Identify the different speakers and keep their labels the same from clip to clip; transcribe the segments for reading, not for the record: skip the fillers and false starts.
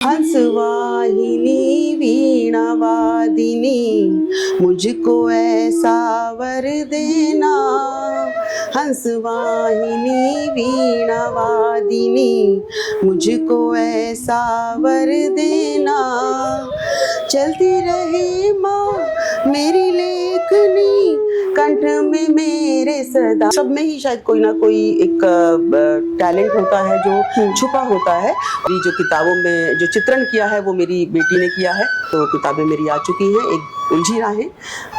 Speaker 1: हंसवाहिनी वीणावादिनी मुझको ऐसा वर देना। हंसवाहिनी वीणावादिनी मुझको ऐसा वर देना। चलती रहे माँ मेरी लेखनी कंठ में मेरे सदा। सब में ही शायद कोई ना कोई एक टैलेंट होता है जो छुपा होता है। अभी जो किताबों में जो चित्रण किया है वो मेरी बेटी ने किया है। तो किताबें मेरी आ चुकी हैं, एक उलझी राहें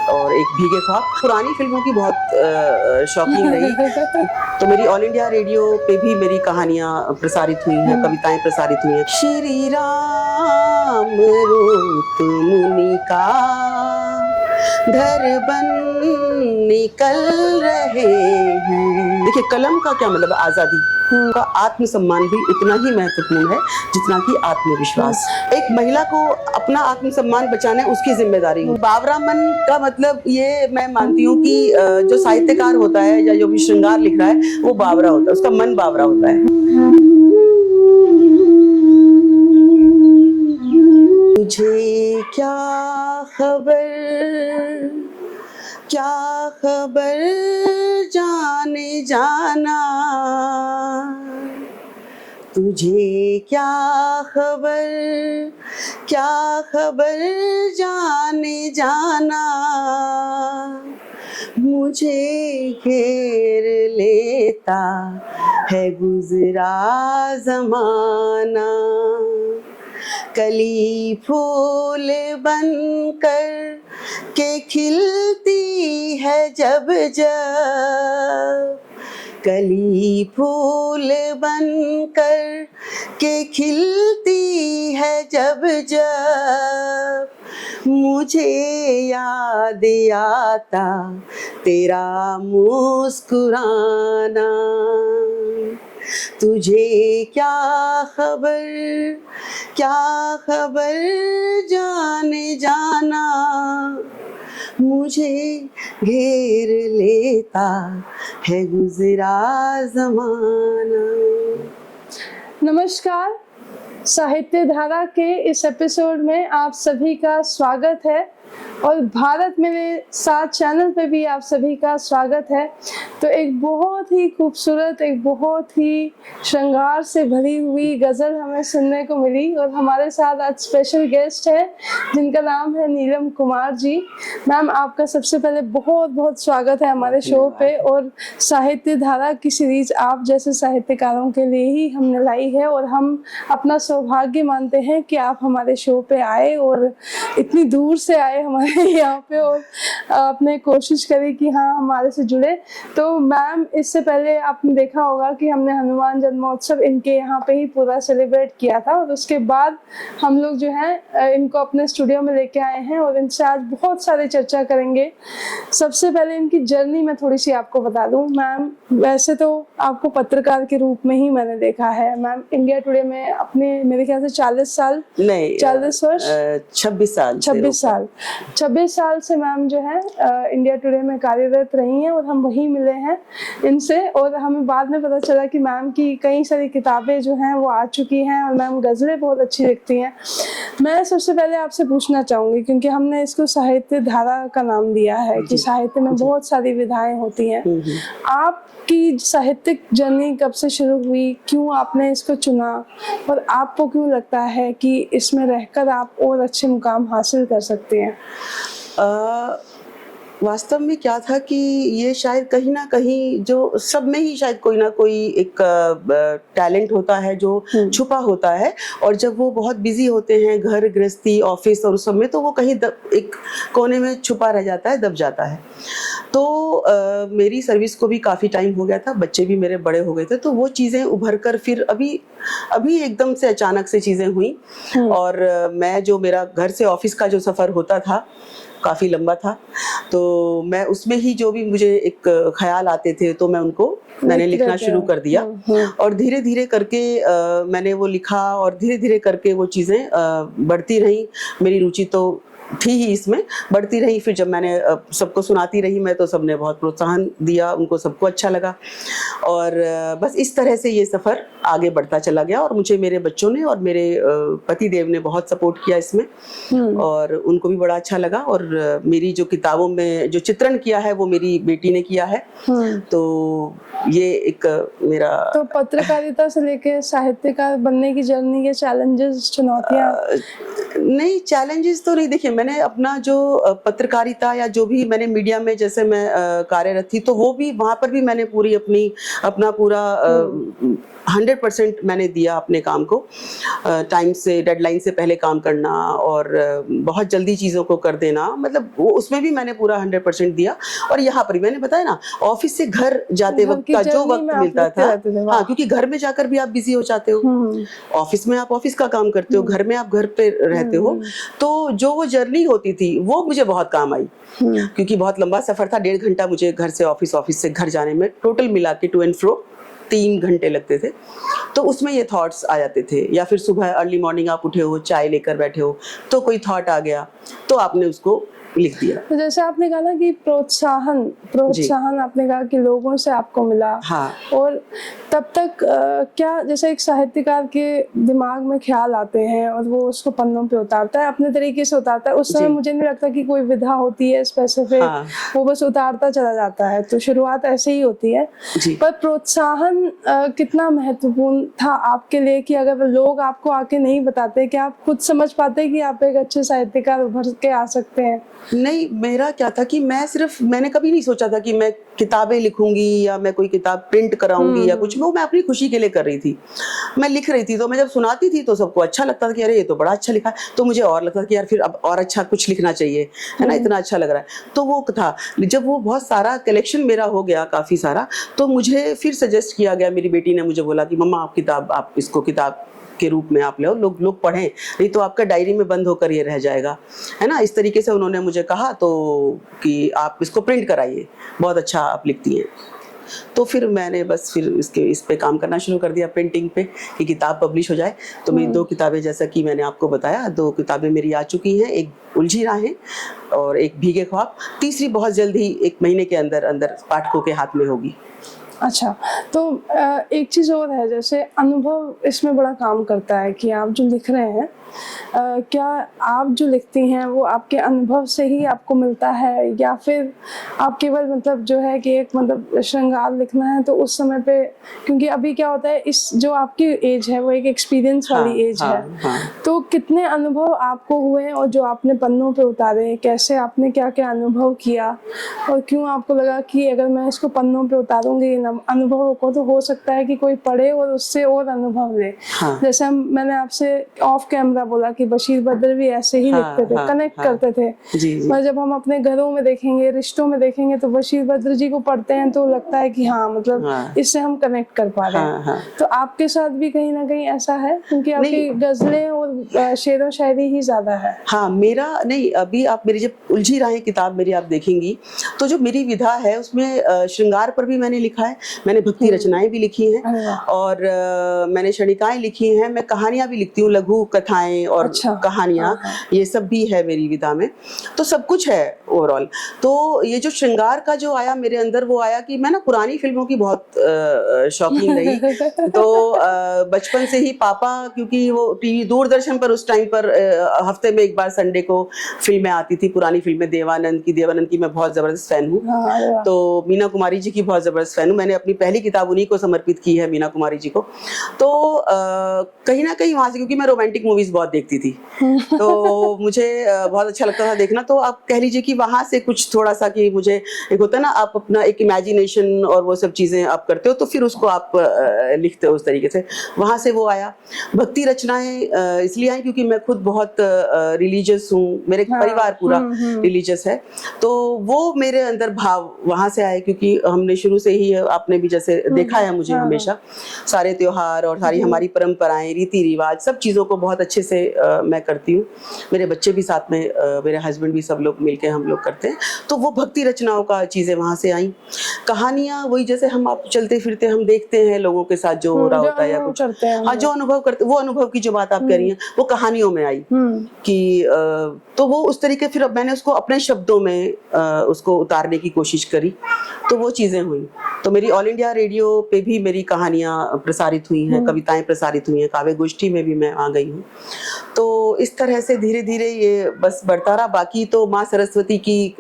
Speaker 1: और एक भीगे ख्वाब। पुरानी फिल्मों की बहुत शौकीन रही। तो मेरी ऑल इंडिया रेडियो पे भी मेरी कहानियां प्रसारित हुई हैं, कविताएं प्रसारित हुई हैं। श्री राम रूप मुनि का घर बन निकल रहे हैं। देखिए, कलम का क्या मतलब, आजादी का आत्मसम्मान भी उतना ही महत्वपूर्ण है जितना कि आत्मविश्वास। एक महिला को अपना आत्मसम्मान बचाना उसकी जिम्मेदारी है। बावरा मन का मतलब ये मैं मानती हूँ कि जो साहित्यकार होता है या जो भी श्रृंगार लिख रहा है वो बावरा होता है, उसका मन बावरा होता है। मुझे क्या खबर जाने जाना, तुझे क्या खबर जाने जाना। मुझे घेर लेता है गुजरा जमाना। कली फूल बनकर के खिलती है जब जब। कली फूल बनकर के खिलती है जब जब। मुझे याद आता तेरा मुस्कुराना। तुझे क्या खबर जाने जाना। मुझे घेर लेता है गुजरा जमाना।
Speaker 2: नमस्कार, साहित्य धारा के इस एपिसोड में आप सभी का स्वागत है और भारत मेरे साथ चैनल पे भी आप सभी का स्वागत है। तो एक बहुत ही खूबसूरत, एक बहुत ही श्रृंगार से भरी हुई गज़ल हमें सुनने को मिली और हमारे साथ आज स्पेशल गेस्ट है जिनका नाम है नीलम कुमार जी। मैम, आपका सबसे पहले बहुत बहुत स्वागत है हमारे शो पे। और साहित्य धारा की सीरीज आप जैसे साहित्यकारों के लिए ही हमने लाई है और हम अपना सौभाग्य मानते हैं कि आप हमारे शो पे आए और इतनी दूर से आए हमारे यहाँ पे और आपने कोशिश करी कि हाँ हमारे से जुड़े। तो मैम, इससे पहले आपने देखा होगा कि हमने हनुमान जन्मोत्सव इनके यहाँ पे ही पूरा सेलिब्रेट किया था और उसके बाद हम लोग जो है इनको अपने स्टूडियो में लेके आए हैं और इनसे आज बहुत सारी चर्चा करेंगे। सबसे पहले इनकी जर्नी मैं थोड़ी सी आपको बता दूं। मैम, वैसे तो आपको पत्रकार के रूप में ही मैंने देखा है। मैम, इंडिया टुडे में अपने मेरे ख्याल से 40 साल नहीं 40 वर्ष 26 साल से मैम जो है इंडिया टुडे में कार्यरत रही हैं और हम वहीं मिले हैं इनसे। और हमें बाद में पता चला कि मैम की कई सारी किताबें जो हैं वो आ चुकी हैं और मैम गज़लें बहुत अच्छी लिखती हैं। मैं सबसे पहले आपसे पूछना चाहूँगी, क्योंकि हमने इसको साहित्य धारा का नाम दिया है कि साहित्य में बहुत सारी विधाएं होती हैं। आपकी साहित्यिक जर्नी कब से शुरू हुई, क्यों आपने इसको चुना और आपको क्यों लगता है कि इसमें रहकर आप और अच्छे मुकाम हासिल कर सकते हैं?
Speaker 1: वास्तव में क्या था कि ये शायद कहीं ना कहीं जो सब में ही शायद कोई ना कोई एक टैलेंट होता है जो छुपा होता है। और जब वो बहुत बिजी होते हैं, घर गृहस्थी ऑफिस और उस सब में, तो वो कहीं एक कोने में छुपा रह जाता है, दब जाता है। तो मेरी सर्विस को भी काफ़ी टाइम हो गया था, बच्चे भी मेरे बड़े हो गए थे, तो वो चीज़ें उभर कर फिर अभी एकदम से अचानक से चीज़ें हुई। और मैं जो मेरा घर से ऑफिस का जो सफ़र होता था काफ़ी लंबा था, तो मैं उसमें ही जो भी मुझे एक ख्याल आते थे तो मैंने लिखना शुरू कर दिया। और धीरे धीरे करके मैंने वो लिखा और धीरे धीरे करके वो चीज़ें बढ़ती रही। मेरी रुचि तो थी ही इसमें, बढ़ती रही। फिर जब मैंने सबको सुनाती रही मैं, तो सबने बहुत प्रोत्साहन दिया, उनको सबको अच्छा लगा। और बस इस तरह से ये सफ़र आगे बढ़ता चला गया। और मुझे मेरे बच्चों ने और मेरे पति देव ने बहुत सपोर्ट किया इसमें, और उनको भी बड़ा अच्छा लगा। और मेरी जो किताबों में जो चित्रण किया है वो मेरी बेटी ने किया है। तो ये एक मेरा।
Speaker 2: तो पत्रकारिता से लेके साहित्यकार बनने की जर्नी के चैलेंजेस, चुनौतियाँ?
Speaker 1: नहीं, चैलेंजेस तो नहीं। देखिए, मैंने अपना जो पत्रकारिता या जो भी मैंने मीडिया में जैसे मैं कार्यरत थी, तो वो भी वहाँ पर भी मैंने अपना पूरा 100% मैंने दिया अपने काम को। टाइम से, डेडलाइन से पहले काम करना और बहुत जल्दी चीज़ों को कर देना, मतलब वो उसमें भी मैंने पूरा 100% दिया। और यहाँ पर भी मैंने बताया ना, ऑफिस से घर जाते वक्त का जो वक्त मिलता था, हाँ, क्योंकि घर में जाकर भी आप बिजी हो जाते हो, ऑफिस में आप ऑफिस का काम करते हो, घर में आप घर पे रहते हो, तो जो वो जर्नी होती थी वो मुझे बहुत काम आई। क्योंकि बहुत लंबा सफर था, 1.5 घंटा मुझे घर से ऑफिस से घर जाने में टोटल मिला के टू एंड फ्रो 3 घंटे लगते थे। तो उसमें ये थॉट्स आ जाते थे। या फिर सुबह अर्ली मॉर्निंग आप उठे हो, चाय लेकर बैठे हो, तो कोई थॉट आ गया तो आपने उसको लिख दिया।
Speaker 2: तो जैसे आपने कहा ना कि प्रोत्साहन आपने कहा कि लोगों से आपको मिला।
Speaker 1: हाँ।
Speaker 2: और तब तक क्या, जैसे एक साहित्यकार के दिमाग में ख्याल आते हैं और वो उसको पन्नों पे उतारता है, अपने तरीके से उतारता है, उस समय मुझे नहीं लगता कि कोई विधा होती है स्पेसिफिक। हाँ। वो बस उतारता चला जाता है। तो शुरुआत ऐसे ही होती है। पर प्रोत्साहन कितना महत्वपूर्ण था आपके लिए, कि अगर लोग आपको आके नहीं बताते, कि आप खुद समझ पाते कि आप एक अच्छे साहित्यकार उभर के आ सकते हैं?
Speaker 1: नहीं, मेरा क्या था कि मैंने कभी नहीं सोचा था कि मैं किताबें लिखूंगी या मैं कोई किताब प्रिंट कराऊंगी या कुछ। वो मैं अपनी खुशी के लिए कर रही थी। मैं लिख रही थी, तो मैं जब सुनाती थी तो सबको अच्छा लगता था कि अरे ये तो बड़ा अच्छा लिखा है। तो मुझे और लगता था कि यार फिर अब और अच्छा कुछ लिखना चाहिए, है ना, इतना अच्छा लग रहा है। तो वो था, जब वो बहुत सारा कलेक्शन मेरा हो गया, काफी सारा, तो मुझे फिर सजेस्ट किया गया। मेरी बेटी ने मुझे बोला कि मम्मा आप इसको किताब के रूप में आप लो, लोग पढ़ें, नहीं तो आपका डायरी में बंद होकर ये रह जाएगा, है ना। इस तरीके से उन्होंने मुझे कहा तो कि आप इसको प्रिंट कराइए, बहुत अच्छा आप लिखती हैं। तो फिर मैंने बस इस पे काम करना शुरू कर दिया, प्रिंटिंग पे, कि किताब पब्लिश हो जाए। तो मेरी 2 किताबें, जैसा कि मैंने आपको बताया, 2 किताबें मेरी आ चुकी हैं। एक उलझी राहें और एक भीगे ख्वाब। तीसरी बहुत जल्द ही 1 महीने के अंदर पाठकों के हाथ में होगी।
Speaker 2: अच्छा, तो एक चीज़ और है, जैसे अनुभव इसमें बड़ा काम करता है कि आप जो लिख रहे हैं, क्या आप जो लिखती हैं वो आपके अनुभव से ही आपको मिलता है, या फिर आप केवल मतलब जो है कि एक मतलब श्रृंगार लिखना है तो उस समय पे, क्योंकि अभी क्या होता है, इस जो आपकी एज है वो एक एक्सपीरियंस वाली एज है। तो कितने अनुभव आपको हुए और जो आपने पन्नों पे उतारे, कैसे आपने क्या क्या अनुभव किया, और क्यों आपको लगा कि अगर मैं इसको पन्नों पे उतारूंगी इन अनुभवों को, तो हो सकता है कि कोई पढ़े और उससे और अनुभव ले। जैसे मैंने आपसे ऑफ कैमरा बोला कि बशीर बद्र भी ऐसे ही लिखते थे, कनेक्ट करते थे। और जब हम अपने घरों में देखेंगे, रिश्तों में देखेंगे, तो बशीर बद्र जी को पढ़ते हैं तो लगता है कि हाँ, मतलब इससे हम कनेक्ट कर पा रहे हैं। तो आपके साथ भी कहीं ना कहीं ऐसा है, क्योंकि आपकी गजलें और शेरो शायरी ही ज्यादा है।
Speaker 1: हाँ, मेरा नहीं, अभी आप मेरी जब उलझी राहें किताब मेरी आप देखेंगी, तो जो मेरी विधा है उसमें श्रृंगार पर भी मैंने लिखा है, मैंने भक्ति रचनाएं भी लिखी हैं, और मैंने क्षणिकाएं लिखी हैं, मैं कहानियां भी लिखती हूँ, लघु कथाएं और कहानियां, ये सब भी है मेरी विधा में। तो सब कुछ है ओवरऑल। तो ये जो श्रृंगार का जो आया मेरे अंदर, वो आया कि मैं ना पुरानी फिल्मों की बहुत शौकीन रही। तो बचपन से ही पापा, क्योंकि वो टीवी दूरदर्शन पर उस टाइम पर हफ्ते में 1 बार संडे को फिल्में आती थी, पुरानी फिल्में, देवानंद की मैं बहुत जबरदस्त फैन हूँ। तो मीना कुमारी जी की बहुत जबरदस्त फैन हूँ। मैंने अपनी पहली किताब उन्हीं को समर्पित की है, मीना कुमारी जी को। तो कहीं ना कहीं वहां से, क्योंकि मैं रोमांटिक मूवीज बहुत देखती थी, तो मुझे बहुत अच्छा लगता था देखना। तो आप कह लीजिए कि वहां से कुछ थोड़ा सा, कि मुझे एक होता है ना, आप अपना एक इमेजिनेशन और वो सब चीजें आप करते हो, तो फिर उसको आप लिखते हो उस तरीके से, वहां से वो आया। भक्ति रचनाएं इसलिए आई क्योंकि मैं खुद बहुत रिलीजियस हूँ, मेरे परिवार पूरा रिलीजियस है, तो वो मेरे अंदर भाव वहां से आए। क्योंकि हमने शुरू से ही, आपने भी जैसे देखा है मुझे, हमेशा सारे त्योहार और सारी हमारी परंपराएं, रीति रिवाज, सब चीजों को बहुत अच्छे से मैं करती हूँ। मेरे बच्चे भी साथ में, मेरे हस्बैंड भी, सब लोग मिलके हम लोग करते हैं। तो वो भक्ति रचनाओं का चीज़ें वहाँ से आई। कहानियाँ वही, जैसे हम आप चलते फिरते हम देखते हैं लोगों के साथ जो हो रहा
Speaker 2: जो
Speaker 1: होता है या
Speaker 2: अनुभव
Speaker 1: कुछ,
Speaker 2: करते हैं हम
Speaker 1: हाँ, जो अनुभव करते, वो अनुभव की जो बात आप कह रही हैं वो कहानियों में आई कि तो वो उस तरीके, फिर अब मैंने उसको अपने शब्दों में उसको उतारने की कोशिश करी, तो वो चीज़ें हुई। तो मेरी ऑल इंडिया रेडियो पे भी मेरी कहानियाँ प्रसारित हुई हैं, कविताएं प्रसारित हुई हैं, काव्य गोष्ठी में भी मैं आ गई हूँ। तो इस तरह से धीरे धीरे ये बस बढ़ता रहा। बाकी तो माँ सरस्वती की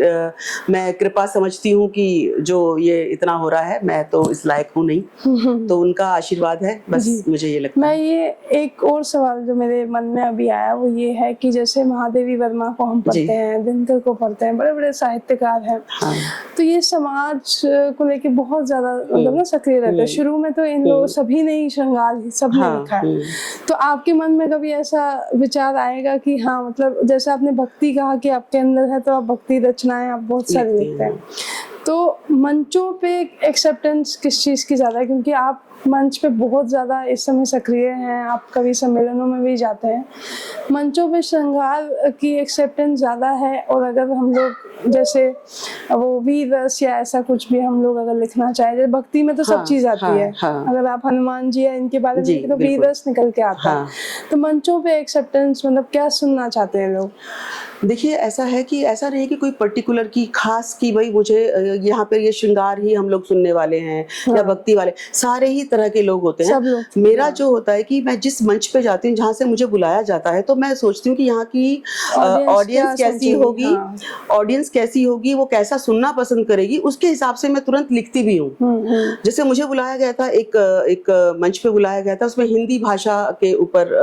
Speaker 1: मैं कृपा समझती हूँ कि जो ये इतना हो रहा है, मैं तो इस लायक हूँ नहीं, तो उनका आशीर्वाद है बस, मुझे ये लगता
Speaker 2: मैं
Speaker 1: है।
Speaker 2: ये एक और सवाल जो मेरे मन में अभी आया वो ये है कि जैसे महादेवी वर्मा को हम पढ़ते हैं, दिनकर को पढ़ते हैं, बड़े बड़े साहित्यकार हैं,
Speaker 1: हाँ।
Speaker 2: तो ये समाज को लेके बहुत ज्यादा मतलब ना सक्रिय रहते हैं। शुरू में तो इन लोग सभी ने ही श्रृंगार सबने लिखा है, तो आपके मन में कभी ऐसा विचार आएगा कि हाँ, मतलब जैसे आपने भक्ति कहा कि आपके अंदर है, तो आप भक्ति रचनाएं आप बहुत सारी लिखते हैं, तो मंचों पे एक्सेप्टेंस किस चीज़ की ज़्यादा है? क्योंकि आप मंच पे बहुत ज़्यादा इस समय सक्रिय हैं, आप कभी सम्मेलनों में भी जाते हैं, मंचों पे श्रृंगार की एक्सेप्टेंस ज़्यादा है, और अगर हम लोग जैसे वो वीर रस या ऐसा कुछ भी हम लोग अगर लिखना चाहें, जैसे भक्ति में तो सब चीज़ आती है, अगर आप हनुमान जी या इनके बारे में लिखें तो वीर रस निकल के आता है, तो मंचों पे एक्सेप्टेंस मतलब क्या सुनना चाहते हैं लोग?
Speaker 1: देखिए, ऐसा है कि ऐसा नहीं कि कोई पर्टिकुलर की खास कि भाई मुझे यहाँ पे ये श्रृंगार ही हम लोग सुनने वाले हैं या भक्ति वाले, सारे ही तरह के लोग होते हैं। मेरा जो होता है कि मैं जिस मंच पे जाती हूँ, जहाँ से मुझे बुलाया जाता है, तो मैं सोचती हूँ कि यहाँ की ऑडियंस कैसी होगी, ऑडियंस कैसी होगी, वो कैसा सुनना पसंद करेगी, उसके हिसाब से मैं तुरंत लिखती भी हूँ। जैसे मुझे बुलाया गया था, एक मंच पे बुलाया गया था, उसमें हिंदी भाषा के ऊपर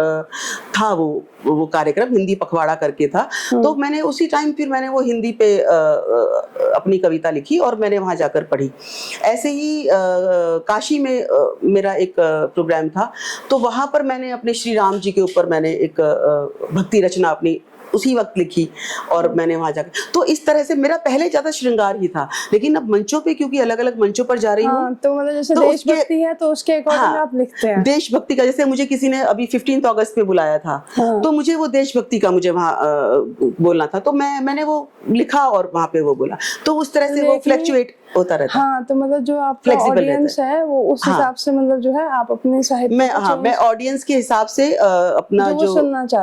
Speaker 1: था वो कार्यक्रम, हिंदी पखवाड़ा करके था। तो मैंने उसी टाइम फिर मैंने वो हिंदी पे अपनी कविता लिखी और मैंने वहाँ जाकर पढ़ी। ऐसे ही काशी में मेरा एक प्रोग्राम था, तो वहाँ पर मैंने अपने श्री राम जी के ऊपर मैंने एक भक्ति रचना अपनी उसी वक्त लिखी और मैंने वहां जाकर, तो इस तरह से मेरा पहले ज्यादा श्रृंगार ही था, लेकिन अब मंचों पे क्योंकि अलग अलग मंचों पर जा रही हूँ,
Speaker 2: तो मतलब जैसे
Speaker 1: तो
Speaker 2: देशभक्ति है तो उसके अकॉर्डिंग आप लिखते हैं।
Speaker 1: देशभक्ति का, जैसे मुझे किसी ने अभी 15 अगस्त पे बुलाया था, तो मुझे वो देशभक्ति का मुझे वहाँ बोलना था, तो मैंने वो लिखा और वहाँ पे वो बोला, तो उस तरह से वो फ्लक्चुएट होता रहता है।
Speaker 2: हाँ, तो मतलब जो आपका ऑडियंस है वो उस हिसाब से मतलब जो है आप अपने साहित्य
Speaker 1: मैं ऑडियंस के हिसाब से अपना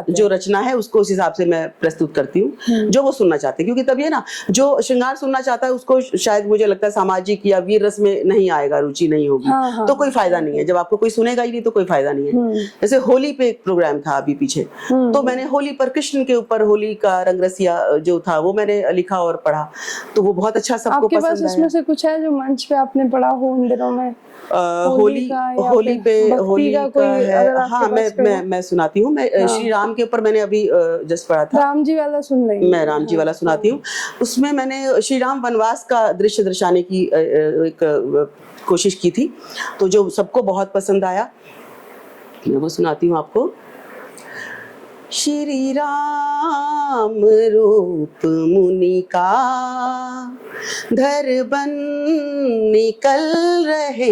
Speaker 1: जो रचना है उसको उस हिसाब से मैं प्रस्तुत करती हूँ, जो वो सुनना चाहते हैं, क्योंकि तब ये ना, जो श्रृंगार सुनना चाहता है उसको शायद मुझे लगता है सामाजिक या वीर रस में नहीं आएगा, रुचि नहीं होगी, तो कोई फायदा नहीं है। जब आपको कोई सुनेगा ही नहीं तो कोई फायदा नहीं है। जैसे होली पे एक प्रोग्राम था अभी पीछे, तो मैंने होली पर, कृष्ण के ऊपर होली का रंग रसिया जो था वो मैंने लिखा और पढ़ा, तो वो बहुत अच्छा सबको पसंद आया।
Speaker 2: इसमें से कुछ है जो मंच पे आपने पढ़ा हो उन दिनों में?
Speaker 1: होली पे होली का है, हाँ, मैं सुनाती हूँ। मैं श्री राम के ऊपर मैंने अभी जस्ट पढ़ा था,
Speaker 2: राम जी वाला सुन रही हूँ,
Speaker 1: मैं राम जी वाला सुनाती हूँ। उसमें मैंने श्री राम वनवास का दृश्य दर्शाने की एक कोशिश की थी, तो जो सबको बहुत पसंद आया, मैं वो सुनाती हूँ आपको। श्री राम रूप मुनि का धर बन निकल रहे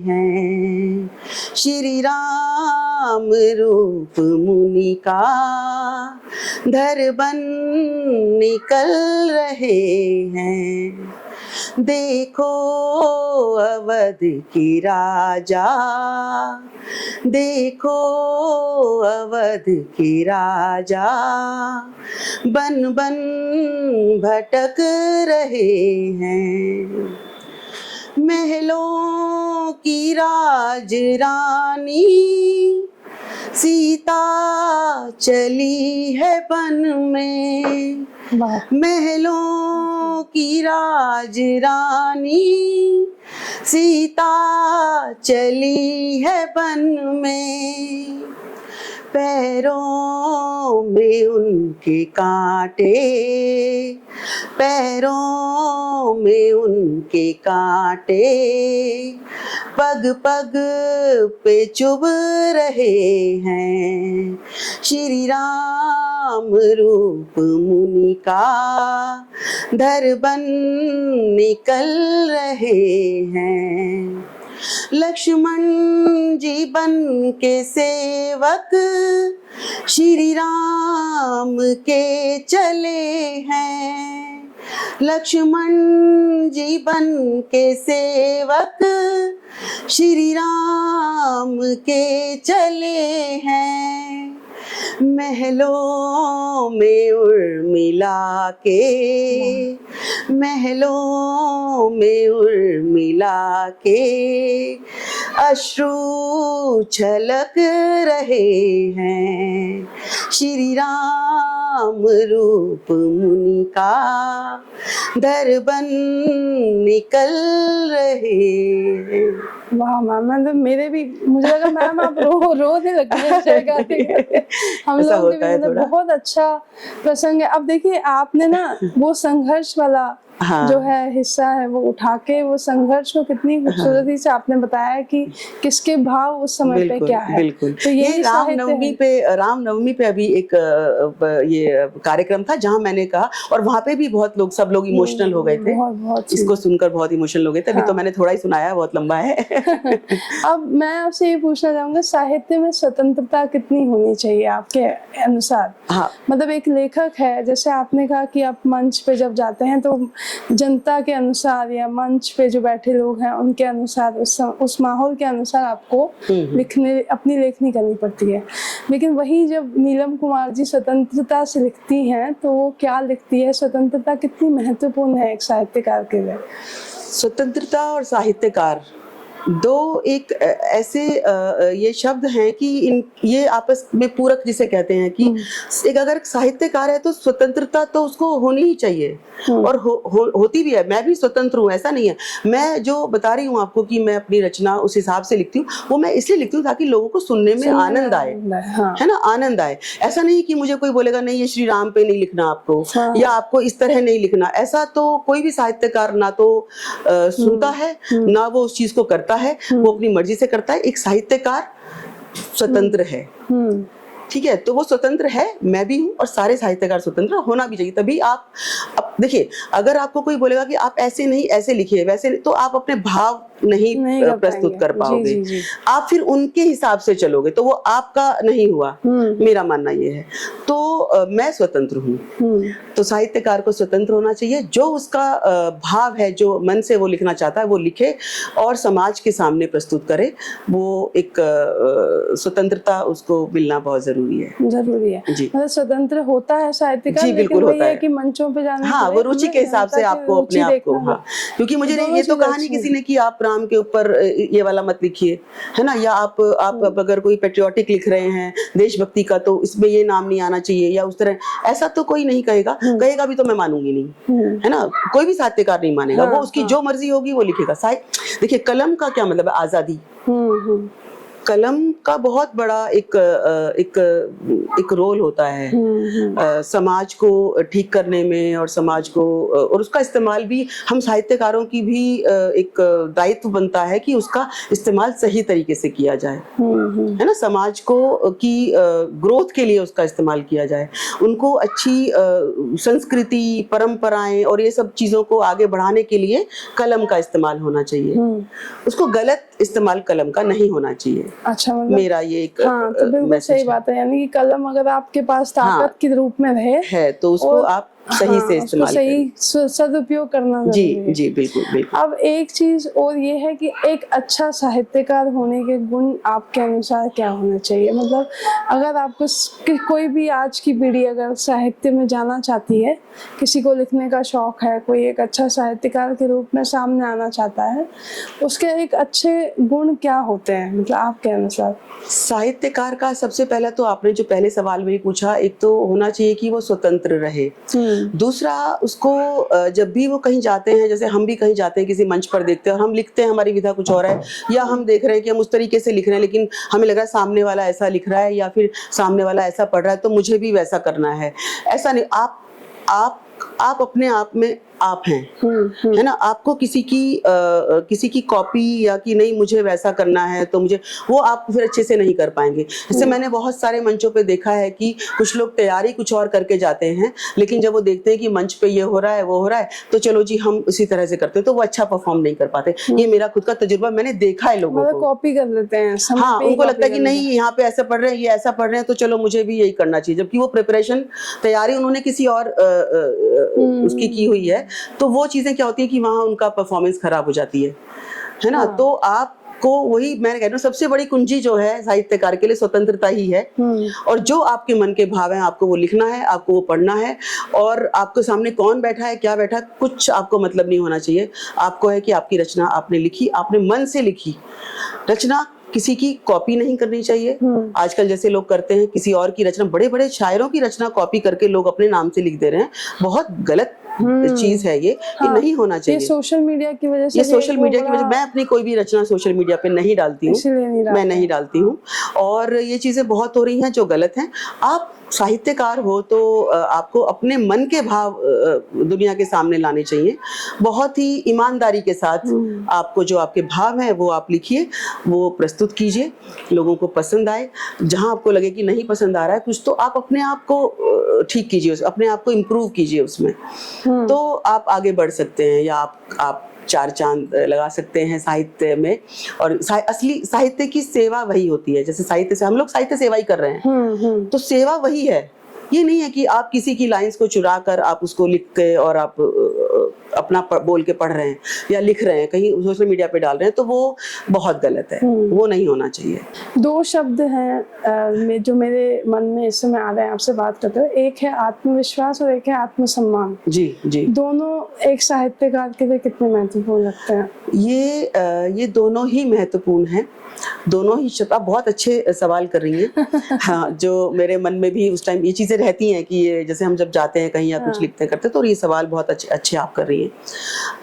Speaker 1: हैं, श्री राम रूप मुनि का धर बन निकल रहे हैं, देखो अवध की राजा, देखो अवध की राजा, बन बन भटक रहे हैं, महलों की राजरानी सीता चली है बन में, महलों की राजरानी सीता चली है बन में, पैरों में उनके कांटे, पैरों में उनके कांटे, पग पग पे चुभ रहे हैं, श्री राम रूप मुनि का धर बन निकल रहे हैं, लक्ष्मण जी बन के सेवक श्री राम के चले हैं। लक्ष्मण जी बन के सेवक श्री राम के चले हैं। महलों में उर्मिला के, महलों में उर्मिला के अश्रु छलक रहे हैं। श्री राम रूप मुनि का दर्पण निकल रहे हैं।
Speaker 2: वाह मैम, मतलब मुझे लगा मैम आप रोने लगी हैं गाते गाते। हम
Speaker 1: ऐसा
Speaker 2: लोग के
Speaker 1: होता है
Speaker 2: मतलब
Speaker 1: थोड़ा।
Speaker 2: बहुत अच्छा प्रसंग है। अब देखिए आपने ना वो संघर्ष वाला
Speaker 1: हाँ।
Speaker 2: जो है हिस्सा है वो उठा के वो संघर्ष को कितनी खूबसूरती से आपने बताया कि किसके भाव उस समय पे क्या है।
Speaker 1: बिल्कुल।
Speaker 2: तो
Speaker 1: ये
Speaker 2: यही
Speaker 1: रामनवमी पे अभी एक ये कार्यक्रम था जहाँ मैंने कहा, और वहाँ पे भी बहुत लोग, सब लोग इमोशनल हो गए थे।
Speaker 2: बहुत
Speaker 1: इसको सुनकर बहुत इमोशनल हो गए थे। अभी तो मैंने थोड़ा ही सुनाया है, बहुत लंबा है।
Speaker 2: अब मैं आपसे ये पूछना चाहूंगा, साहित्य में स्वतंत्रता कितनी होनी चाहिए आपके अनुसार?
Speaker 1: हाँ।
Speaker 2: मतलब एक लेखक है, जैसे आपने कहा कि आप मंच पे जब जाते हैं तो जनता के अनुसार या मंच पे जो बैठे लोग हैं उनके अनुसार, उस माहौल के अनुसार आपको अपनी लेखनी करनी पड़ती है। लेकिन वही जब नीलम कुमार जी स्वतंत्रता से लिखती हैं तो वो क्या लिखती है? स्वतंत्रता कितनी महत्वपूर्ण है एक साहित्यकार के लिए?
Speaker 1: स्वतंत्रता और साहित्यकार दो एक ऐसे ये शब्द हैं कि ये आपस में पूरक जिसे कहते हैं कि एक अगर साहित्यकार है तो स्वतंत्रता तो उसको होनी ही चाहिए, और होती भी है। मैं भी स्वतंत्र हूँ, ऐसा नहीं है। मैं जो बता रही हूँ आपको कि मैं अपनी रचना उस हिसाब से लिखती हूँ, वो मैं इसलिए लिखती हूँ ताकि लोगों को सुनने में आनंद आए।
Speaker 2: हाँ।
Speaker 1: है ना, आनंद आए। ऐसा नहीं कि मुझे कोई बोलेगा नहीं ये श्री राम पे नहीं लिखना आपको, या आपको इस तरह नहीं लिखना। ऐसा तो कोई भी साहित्यकार ना तो सुनता है, ना वो उस चीज को करता है। वो अपनी मर्जी से करता है। एक साहित्यकार स्वतंत्र है, ठीक है, तो वो स्वतंत्र है, मैं भी हूँ, और सारे साहित्यकार स्वतंत्र होना भी चाहिए। तभी आप अब देखिए, अगर आपको कोई बोलेगा कि आप ऐसे नहीं ऐसे लिखिए, वैसे नहीं, तो आप अपने भाव नहीं प्रस्तुत कर पाओगे। जी। आप फिर उनके हिसाब से चलोगे तो वो आपका नहीं हुआ। मेरा मानना ये है। तो मैं स्वतंत्र हूँ, तो साहित्यकार को स्वतंत्र होना चाहिए। जो उसका भाव है, जो मन से वो लिखना चाहता है वो लिखे और समाज के सामने प्रस्तुत करे। वो एक स्वतंत्रता उसको मिलना बहुत जरूरी है। मतलब
Speaker 2: स्वतंत्र होता है साहित्यकार,
Speaker 1: जी बिल्कुल होता है
Speaker 2: कि मंचों पे जाने
Speaker 1: हाँ, वो रुचि के हिसाब से आपको अपने आप को, हाँ, क्योंकि मुझे ये तो कहा नहीं किसी ने कि आप राम के ऊपर ये वाला मत लिखिए, है ना, या आप अगर कोई पेट्रियोटिक लिख रहे हैं देशभक्ति का तो इसमें ये नाम नहीं आना चाहिए, या उस तरह, ऐसा तो कोई नहीं कहेगा। कहेगा भी तो मैं मानूंगी नहीं, है ना, कोई भी साहित्यकार नहीं मानेगा। वो उसकी जो मर्जी होगी वो लिखेगा। देखिए, कलम का क्या मतलब है? आजादी। कलम का बहुत बड़ा एक रोल होता है समाज को ठीक करने में, और समाज को, और उसका इस्तेमाल भी हम साहित्यकारों की भी एक दायित्व बनता है कि उसका इस्तेमाल सही तरीके से किया जाए, है ना, समाज को की ग्रोथ के लिए उसका इस्तेमाल किया जाए, उनको अच्छी संस्कृति, परंपराएं और ये सब चीजों को आगे बढ़ाने के लिए कलम का इस्तेमाल होना चाहिए। उसको गलत इस्तेमाल कलम का नहीं होना चाहिए।
Speaker 2: अच्छा, मतलब
Speaker 1: मेरा ये एक
Speaker 2: हाँ, तो बिल्कुल सही बात है। यानी कि कलम अगर आपके पास ताकत के रूप में रहे
Speaker 1: है तो उसको आप सही से इस्तेमाल
Speaker 2: सही सदुपयोग करना
Speaker 1: जी जी बिल्कुल बिल्कुल।
Speaker 2: अब एक चीज और ये है कि एक अच्छा साहित्यकार होने के गुण आपके अनुसार क्या होने चाहिए? मतलब अगर आपको कोई भी आज की पीढ़ी अगर साहित्य में जाना चाहती है, किसी को लिखने का शौक है, कोई एक अच्छा साहित्यकार के रूप में सामने आना चाहता है, उसके एक अच्छे गुण क्या होते हैं मतलब आपके अनुसार?
Speaker 1: साहित्यकार का सबसे पहला तो आपने जो पहले सवाल में पूछा, एक तो होना चाहिए कि वो स्वतंत्र रहे। दूसरा, उसको जब भी वो कहीं जाते हैं, जैसे हम भी कहीं जाते हैं किसी मंच पर देखते हैं और हम लिखते हैं, हमारी विधा कुछ और है, या हम देख रहे हैं कि हम उस तरीके से लिख रहे हैं लेकिन हमें लग रहा है सामने वाला ऐसा लिख रहा है या फिर सामने वाला ऐसा पढ़ रहा है तो मुझे भी वैसा करना है। ऐसा नहीं, आप अपने आप में आप हैं, है ना। आपको किसी की कॉपी या कि नहीं मुझे वैसा करना है तो मुझे, वो आप फिर अच्छे से नहीं कर पाएंगे। जैसे मैंने बहुत सारे मंचों पे देखा है कि कुछ लोग तैयारी कुछ और करके जाते हैं, लेकिन जब वो देखते हैं कि मंच पे ये हो रहा है वो हो रहा है तो चलो जी हम उसी तरह से करते हैं, तो वो अच्छा परफॉर्म नहीं कर पाते। ये मेरा खुद का तजुर्बा, मैंने देखा है लोगों को
Speaker 2: कॉपी कर लेते हैं।
Speaker 1: हाँ, उनको लगता है कि नहीं यहाँ पे ऐसा पढ़ रहे हैं, ये ऐसा पढ़ रहे हैं, तो चलो मुझे भी यही करना चाहिए, जबकि वो प्रिपरेशन तैयारी उन्होंने किसी और उसकी की हुई है। तो वो चीजें क्या होती है कि वहाँ उनका परफॉर्मेंस खराब हो जाती है ना। तो आपको वही मैं कह रही हूँ, सबसे बड़ी कुंजी जो है साहित्यकार के लिए स्वतंत्रता ही है। और जो आपके मन के भाव हैं आपको वो लिखना है, आपको वो पढ़ना है। और आपके सामने कौन बैठा है, क्या बैठा है, कुछ आपको मतलब नहीं होना चाहिए। आपको है कि आपकी रचना आपने लिखी, आपने मन से लिखी। रचना किसी की कॉपी नहीं करनी चाहिए। आजकल जैसे लोग करते हैं किसी और की रचना, बड़े बड़े शायरों की रचना कॉपी करके लोग अपने नाम से लिख दे रहे हैं। बहुत गलत चीज है ये, कि नहीं होना चाहिए।
Speaker 2: ये सोशल मीडिया की वजह से,
Speaker 1: ये सोशल मीडिया की वजह, मैं अपनी कोई भी रचना सोशल मीडिया पे नहीं डालती हूँ, मैं नहीं डालती हूँ। और ये चीजें बहुत हो रही हैं जो गलत हैं। आप साहित्यकार हो तो आपको अपने मन के भाव दुनिया के सामने लाने चाहिए। बहुत ही ईमानदारी के साथ आपको जो आपके भाव हैं वो आप लिखिए, वो प्रस्तुत कीजिए, लोगों को पसंद आए। जहां आपको लगे कि नहीं पसंद आ रहा है कुछ, तो आप अपने आप को ठीक कीजिए, अपने आप को इम्प्रूव कीजिए उसमें, तो आप आगे बढ़ सकते हैं, या आप चार चांद लगा सकते हैं साहित्य में। और असली साहित्य की सेवा वही होती है। जैसे साहित्य से हम लोग साहित्य सेवा ही कर रहे हैं, तो सेवा वही है। ये नहीं है कि आप किसी की लाइंस को चुरा कर आप उसको लिख के और आप अपना बोल के पढ़ रहे हैं या लिख रहे हैं, कहीं सोशल मीडिया पे डाल रहे हैं, तो वो बहुत गलत है। वो नहीं होना चाहिए।
Speaker 2: दो शब्द हैं जो मेरे मन में इस समय आ रहे हैं आपसे बात करते हुए, एक है आत्मविश्वास और एक है आत्मसम्मान।
Speaker 1: जी जी।
Speaker 2: दोनों एक साहित्यकार के लिए कितने महत्वपूर्ण लगते हैं?
Speaker 1: ये दोनों ही महत्वपूर्ण हैं। दोनों ही शब्द, आप बहुत अच्छे सवाल कर रही हैं। हाँ, जो मेरे मन में भी उस टाइम ये चीजें रहती हैं कि ये जैसे हम जब जाते हैं कहीं या कुछ लिखते करते, तो ये सवाल बहुत अच्छे आप कर रही हैं।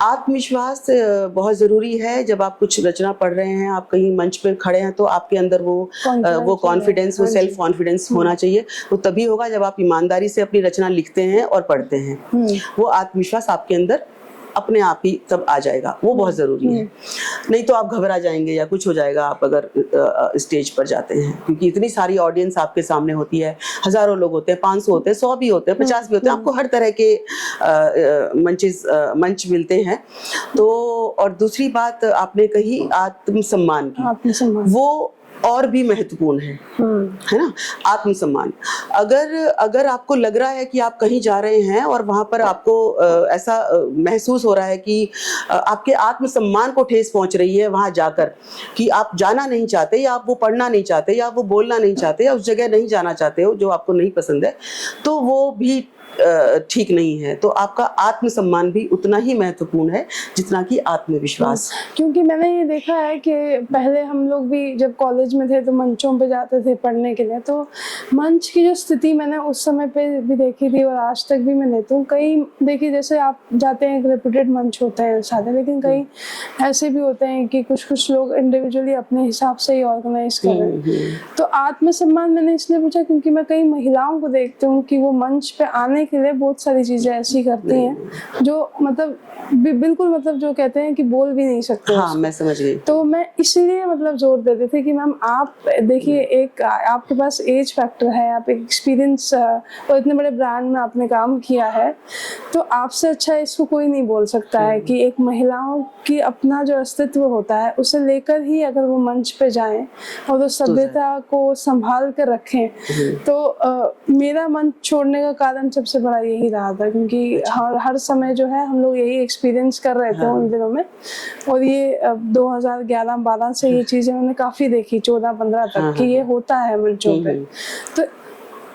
Speaker 1: आत्मविश्वास बहुत जरूरी है। जब आप कुछ रचना पढ़ रहे हैं, आप कहीं मंच पे खड़े हैं, तो आपके अंदर वो कॉन्फिडेंस, वो सेल्फ कॉन्फिडेंस होना चाहिए। वो तभी होगा जब आप ईमानदारी से अपनी रचना लिखते हैं और पढ़ते हैं। वो आत्मविश्वास आपके अंदर अपने आप ही तब आ जाएगा। वो बहुत ज़रूरी है। नहीं तो आप घबरा जाएंगे या कुछ हो जाएगा आप अगर स्टेज पर जाते हैं, क्योंकि इतनी सारी ऑडियंस आपके सामने होती है। हज़ारों लोग होते हैं, 500 होते हैं, 100 भी होते हैं, 50 भी होते हैं। आपको हर तरह के मंच मिलते हैं। तो और दूसरी बात आपने कही आत्मसम्मान की, वो और भी महत्वपूर्ण है ना। आत्मसम्मान, अगर आपको लग रहा है कि आप कहीं जा रहे हैं और वहां पर आपको ऐसा महसूस हो रहा है कि आपके आत्मसम्मान को ठेस पहुंच रही है वहां जाकर, कि आप जाना नहीं चाहते, या आप वो पढ़ना नहीं चाहते, या आप वो बोलना नहीं चाहते, या उस जगह नहीं जाना चाहते हो जो आपको नहीं पसंद है, तो वो भी ठीक नहीं है। तो आपका आत्मसम्मान भी उतना ही महत्वपूर्ण है जितना कि आत्मविश्वास।
Speaker 2: क्योंकि मैंने ये देखा है कि पहले हम लोग भी जब कॉलेज में थे तो मंचों पे जाते थे पढ़ने के लिए, तो मंच की जो स्थिति मैंने उस समय पे भी देखी थी और आज तक भी मैं लेती हूँ। कई देखिए, जैसे आप जाते हैं, एक रेप्यूटेड मंच होते हैं सारे, लेकिन कई ऐसे भी होते हैं कि कुछ लोग इंडिविजुअली अपने हिसाब से ही ऑर्गेनाइज कर रहे हैं। तो आत्मसम्मान मैंने इसलिए पूछा क्योंकि मैं कई महिलाओं को देखती हूँ कि वो मंच पे आने के लिए बहुत सारी चीजें ऐसी करती हैं जो मतलब बिल्कुल मतलब जो कहते हैं कि बोल भी नहीं सकते।
Speaker 1: हाँ, मैं समझ गई।
Speaker 2: तो मैं इसलिए मतलब जोर देते थे कि मैम आप देखिए, एक आपके पास एज फैक्टर है, आप एक एक्सपीरियंस और इतने बड़े ब्रांड में आपने काम किया है, तो आपसे अच्छा इसको कोई नहीं बोल सकता है कि एक महिलाओं की अपना जो अस्तित्व होता है उसे लेकर ही अगर वो मंच पे जाएं और उस सभ्यता को संभाल कर रखें। तो मेरा मंच छोड़ने का कारण सबसे बड़ा यही रहा था, क्योंकि हर समय जो है हम लोग यही एक्सपीरियंस कर रहे थे उन दिनों में। और ये 2011-12 से ये चीजें मैंने काफी देखी, 14-15 तक कि ये होता है मंचों पे। तो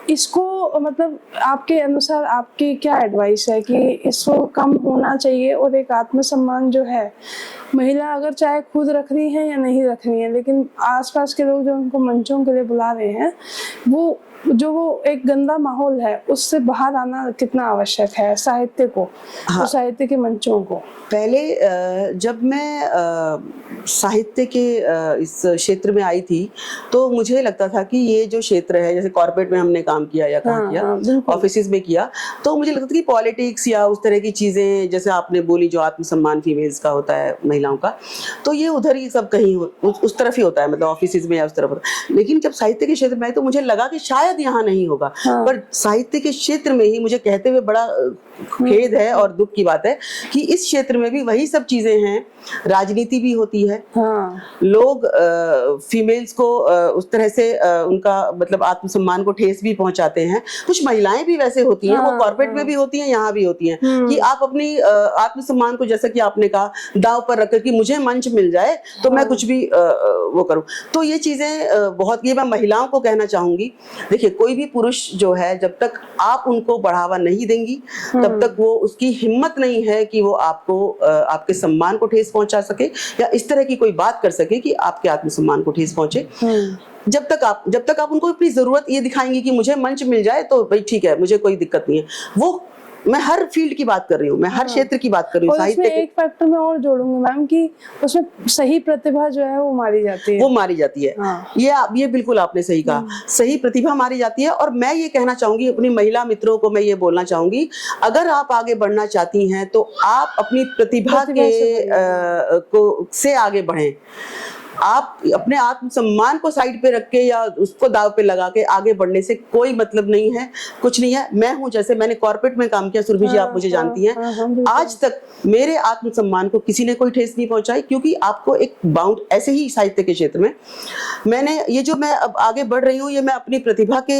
Speaker 2: इसको मतलब आपके अनुसार आपकी क्या एडवाइस है कि इसको कम होना चाहिए, और एक आत्मसम्मान जो है महिला अगर चाहे खुद रख रही है या नहीं रख रही है, लेकिन आसपास के लोग जो उनको मंचों के लिए बुला रहे हैं वो जो वो एक गंदा माहौल है उससे बाहर आना कितना आवश्यक है साहित्य को,
Speaker 1: हाँ।
Speaker 2: तो साहित्य के मंचों को?
Speaker 1: पहले जब मैं साहित्य के इस क्षेत्र में आई थी तो मुझे लगता था कि ये जो क्षेत्र है, जैसे कॉर्पोरेट में हमने काम किया या कहाँ किया,
Speaker 2: बिल्कुल।
Speaker 1: ऑफिसेज में किया, तो मुझे लगता था कि पॉलिटिक्स या उस तरह की चीज़ें, जैसे आपने बोली जो आत्मसम्मान फीमेल्स का होता है, महिलाओं का, तो ये उधर ही सब कहीं उस तरफ ही होता है, मतलब ऑफिसेज में या उस तरफ होता है। लेकिन जब साहित्य के क्षेत्र में आई तो मुझे लगा कि शायद यहाँ नहीं होगा, पर साहित्य के क्षेत्र में ही मुझे कहते हुए बड़ा खेद है और दुख की बात है कि इस क्षेत्र में भी वही सब चीजें हैं। राजनीति भी होती है, लोग फीमेल्स को उस तरह से उनका मतलब आत्मसम्मान को ठेस भी पहुंचाते हैं। कुछ महिलाएं भी वैसे होती हैं, वो कॉर्पोरेट में भी होती हैं, यहाँ भी होती हैं, कि आप अपनी आत्मसम्मान को, जैसा कि आपने कहा, दाव पर रखकर कि मुझे मंच मिल जाए तो मैं कुछ भी वो करूं। तो ये चीजें बहुत, ये मैं महिलाओं को कहना चाहूंगी। देखिए, कोई भी पुरुष जो है, जब तक आप उनको बढ़ावा नहीं देंगी तब तक वो, उसकी हिम्मत नहीं है कि वो आपको आपके सम्मान को ठेस पहुंचा सके या इस तरह की कोई बात कर सके कि आपके आत्मसम्मान को ठेस पहुंचे। जब तक आप उनको अपनी जरूरत ये दिखाएंगी कि मुझे मंच मिल जाए तो भाई ठीक है, मुझे कोई दिक्कत नहीं है। वो मैं हर फील्ड की बात कर रही हूँ, मैं हर क्षेत्र की बात कर रही हूँ।
Speaker 2: साहित्य एक फैक्टर मैं और जोड़ूंगी मैम कि उसमें सही प्रतिभा जो है वो मारी जाती है,
Speaker 1: वो मारी जाती है। ये बिल्कुल आपने सही कहा, सही प्रतिभा मारी जाती है। और मैं ये कहना चाहूंगी अपनी महिला मित्रों को, मैं ये बोलना चाहूंगी, अगर आप आगे बढ़ना चाहती हैं तो आप अपनी प्रतिभा से आगे बढ़ें। आप अपने आत्मसम्मान को साइड पे रख के या उसको दाव पे लगा के आगे बढ़ने से कोई मतलब नहीं है, कुछ नहीं है। मैं हूं, जैसे मैंने कॉर्पोरेट में काम किया, सुरभि जी आप मुझे जानती हैं, आज तक मेरे आत्मसम्मान को किसी ने कोई ठेस नहीं पहुंचाई, क्योंकि आपको एक बाउंड, ऐसे ही साहित्य के क्षेत्र में मैंने ये जो मैं अब आगे बढ़ रही हूँ, ये मैं अपनी प्रतिभा के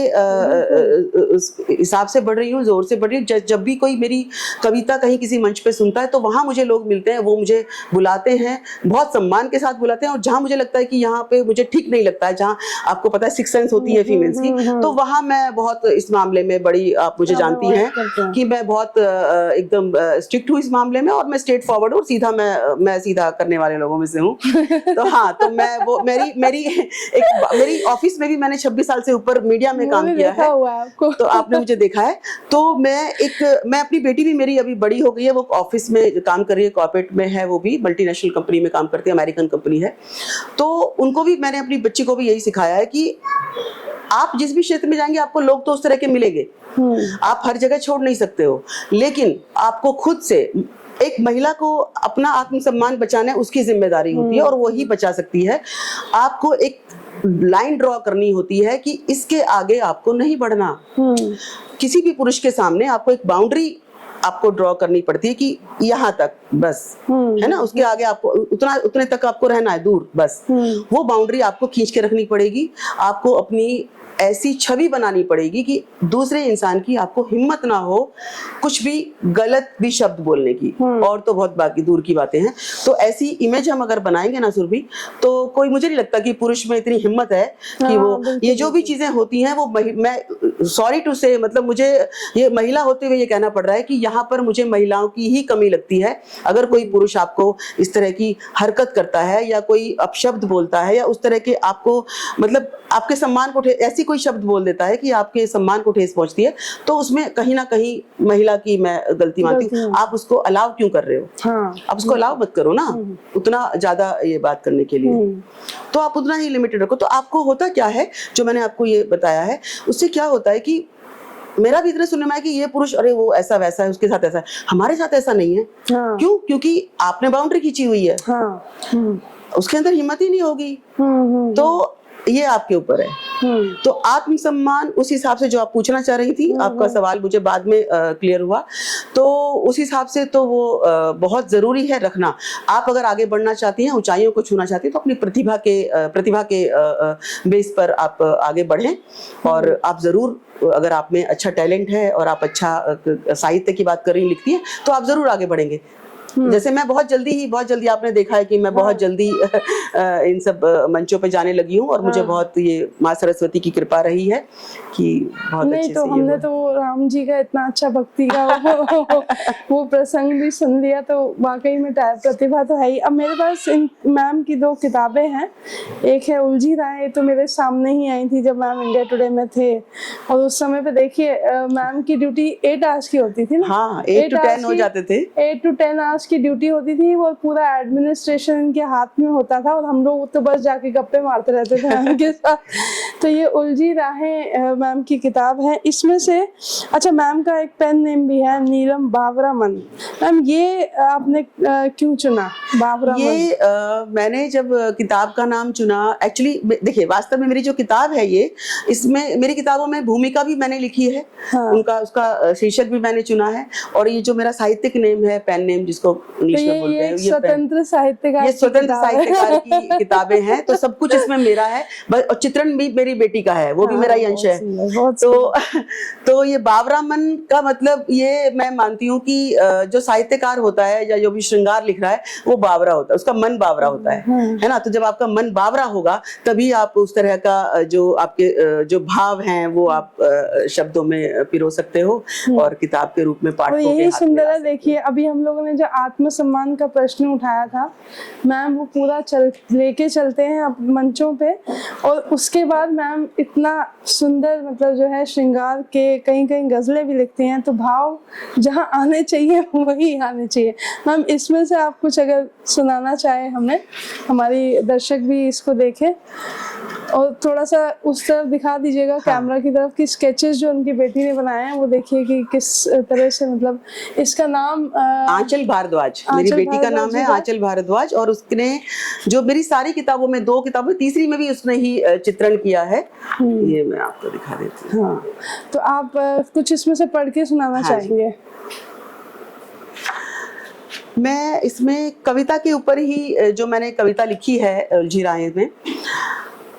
Speaker 1: हिसाब से बढ़ रही हूँ, जोर से बढ़ रही हूँ। जब भी कोई मेरी कविता कहीं किसी मंच पे सुनता है तो वहां मुझे लोग मिलते हैं, वो मुझे बुलाते हैं, बहुत सम्मान के साथ बुलाते हैं। और जहां मुझे लगता है कि यहाँ पे मुझे ठीक नहीं लगता है, जहाँ आपको पता है सिक्स सेंस होती है फीमेल्स की, तो वहां मैं बहुत इस मामले में बड़ी, आप मुझे जानती हैं कि मैं बहुत एकदम स्ट्रिक्ट हूँ इस मामले में, और मैं स्ट्रेट फॉरवर्ड हूँ, सीधा मैं सीधा करने वाले लोगों में से हूँ। तो हाँ, तो मैं वो मेरी ऑफिस में भी मैंने 26 साल से ऊपर मीडिया में काम किया है, तो आपने मुझे देखा है। तो मैं अपनी बेटी भी मेरी अभी बड़ी हो गई है, वो ऑफिस में काम कर रही है, कॉर्पोरेट में है, वो भी मल्टीनेशनल कंपनी में काम करती है, अमेरिकन कंपनी है। तो उनको भी, मैंने अपनी बच्ची को भी यही सिखाया है कि आप जिस भी क्षेत्र में जाएंगे आपको लोग तो उस तरह के मिलेंगे, आप हर जगह छोड़ नहीं सकते हो, लेकिन आपको खुद से, एक महिला को अपना आत्मसम्मान बचाना उसकी जिम्मेदारी होती है और वो ही बचा सकती है। आपको एक लाइन ड्रॉ करनी होती है कि इसके आगे आपको नहीं बढ़ना। किसी भी पुरुष के सामने आपको एक बाउंड्री आपको ड्रॉ करनी पड़ती है कि यहाँ तक बस, है ना, उसके आगे आपको उतने तक आपको रहना है, दूर बस। वो बाउंड्री आपको खींच के रखनी पड़ेगी। आपको अपनी ऐसी छवि बनानी पड़ेगी कि दूसरे इंसान की आपको हिम्मत ना हो कुछ भी गलत भी शब्द बोलने की, और तो बहुत बाकी दूर की बातें हैं। तो ऐसी इमेज हम अगर बनाएंगे ना सुरभि, तो कोई, मुझे नहीं लगता कि पुरुष में इतनी हिम्मत है कि वो ये जो भी चीजें होती हैं वो, मैं सॉरी टू से, मतलब मुझे ये महिला होते हुए ये कहना पड़ रहा है कि यहाँ पर मुझे महिलाओं की ही कमी लगती है। अगर कोई पुरुष आपको इस तरह की हरकत करता है या कोई अपशब्द बोलता है या उस तरह के आपको, मतलब आपके सम्मान को ऐसी कोई शब्द बोल देता है कि आपके सम्मान को ठेस पहुंचती है, तो उसमें कहीं ना कहीं महिला की मैं गलती मानती हूँ। आप उसको अलाउ क्यों कर रहे हो? आप उसको अलाउ मत करो ना उतना ज्यादा ये बात करने के लिए, तो आप उतना ही लिमिटेड रखो। तो आपको होता क्या है, जो मैंने आपको ये बताया है, उससे क्या होता है कि मेरा भी इतना सुनने में आया कि ये पुरुष, अरे वो ऐसा वैसा है, उसके साथ ऐसा है, हमारे साथ ऐसा नहीं है। क्यों? क्योंकि आपने बाउंड्री खींची हुई है, उसके अंदर हिम्मत ही नहीं होगी। तो ये आपके ऊपर है। तो आत्मसम्मान उस हिसाब से, जो आप पूछना चाह रही थी, आपका सवाल मुझे बाद में क्लियर हुआ, तो उस हिसाब से तो वो बहुत जरूरी है रखना। आप अगर आगे बढ़ना चाहती हैं, ऊंचाइयों को छूना चाहती हैं, तो अपनी प्रतिभा के बेस पर आप आगे बढ़ें। और आप जरूर, अगर आप में अच्छा टैलेंट है और आप अच्छा साहित्य की बात कर रही, लिखती हैं, तो आप जरूर आगे बढ़ेंगे। जैसे मैं बहुत जल्दी आपने देखा है कि मैं बहुत जल्दी इन सब मंचों पे जाने लगी हूँ, और मुझे बहुत ये माँ सरस्वती की कृपा रही है कि बहुत
Speaker 2: नहीं
Speaker 1: अच्छे
Speaker 2: तो
Speaker 1: से ये
Speaker 2: हमने
Speaker 1: हुआ।
Speaker 2: तो राम जी का इतना अच्छा भक्ति का वो प्रसंग भी सुन लिया, तो वाकई में प्रतिभा तो है ही। अब मेरे पास इन मैम की 2 किताबें हैं। एक है उलझी राहें, तो मेरे सामने ही आई थी जब मैम इंडिया टुडे में थे, और उस समय पे देखिए मैम की ड्यूटी 8 आवर्स की होती थी ना।
Speaker 1: हाँ, 8 to 10 हो जाते थे।
Speaker 2: 8 to 10 आवर्स की ड्यूटी होती थी, वो पूरा एडमिनिस्ट्रेशन इनके हाथ में होता था, और हम लोग तो बस जाके गप्पे मारते रहते थे मैम के साथ। तो ये उलझी राहें मैम की किताब है। इसमें से अच्छा, मैम का एक पेन नेम भी है नीलम बाबरामन। मैम ये आपने क्यों चुना बाबरामन?
Speaker 1: ये मैंने जब किताब का नाम चुना, एक्चुअली देखिए वास्तव में मेरी जो किताब है ये, इसमें मेरी किताबों में भूमिका भी मैंने लिखी है।
Speaker 2: हाँ।
Speaker 1: उनका उसका शीर्षक भी मैंने चुना है, और ये जो मेरा साहित्यिक नेम है, पेन नेम जिसको इंग्लिश
Speaker 2: तो
Speaker 1: में बोलते हैं,
Speaker 2: ये स्वतंत्र साहित्यकार,
Speaker 1: ये स्वतंत्र साहित्यकार की किताबें हैं। तो सब कुछ इसमें मेरा है, और चित्रण भी मेरी बेटी का है, वो भी मेरा ही अंश है। तो ये बाबरामन का मतलब ये मैं मानती हूँ कि जो साहित्यकार होता है या जो भी श्रृंगार लिख रहा है वो बावरा होता है, उसका मन बावरा होता है ना। तो जब आपका मन बावरा होगा तभी आप उस तरह का जो आपके जो भाव हैं वो आप शब्दों में पिरो सकते हो और किताब के रूप में पाठकों के हाथ में
Speaker 2: यही
Speaker 1: ला
Speaker 2: सुंदर है।
Speaker 1: सकते हो।
Speaker 2: देखिए अभी हम लोगों ने जो आत्मसम्मान का प्रश्न उठाया था मैम, वो पूरा लेके चलते हैं अब मंचों पे, और उसके बाद मैम इतना सुंदर मतलब जो है श्रृंगार के कहीं कहीं गजलें भी लिखती हैं। तो भाव जहाँ आने चाहिए वही आने चाहिए। मैम इसमें से आप कुछ अगर सुनाना चाहे हमें, हमारी दर्शक भी इसको देखें, और थोड़ा सा उस तरफ दिखा दीजिएगा कैमरा की तरफ कि स्केचेस जो उनकी बेटी ने बनाए हैं वो देखिए कि किस तरह से, मतलब इसका नाम
Speaker 1: आंचल भारद्वाज, मेरी बेटी का नाम है आंचल भारद्वाज, और उसने जो मेरी सारी किताबों में 2 किताबें, तीसरी में भी उसने ही चित्रण किया है। ये मैं आपको दिखा देती हूँ।
Speaker 2: हाँ, तो आप कुछ इसमें से पढ़ के सुनाना चाहेंगे?
Speaker 1: मैं इसमें कविता के ऊपर ही जो मैंने कविता लिखी है उलझी राहें में,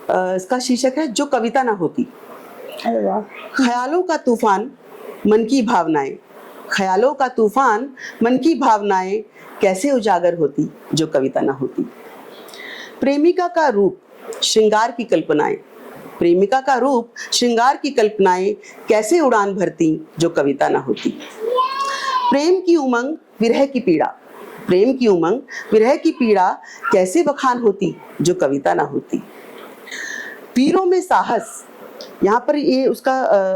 Speaker 1: इसका शीर्षक है जो कविता ना होती।
Speaker 2: अरे वाह।
Speaker 1: ख्यालों का तूफान मन की भावनाएं, ख्यालों का तूफान मन की भावनाएं कैसे उजागर होती जो कविता ना होती। प्रेमिका का रूप श्रृंगार की कल्पनाएं, प्रेमिका का रूप श्रृंगार की कल्पनाएं कैसे उड़ान भरती जो कविता ना होती। प्रेम की उमंग विरह की पीड़ा, प्रेम की उमंग विरह की पीड़ा कैसे बखान होती जो कविता ना होती। वीरों में साहस, यहाँ पर ये उसका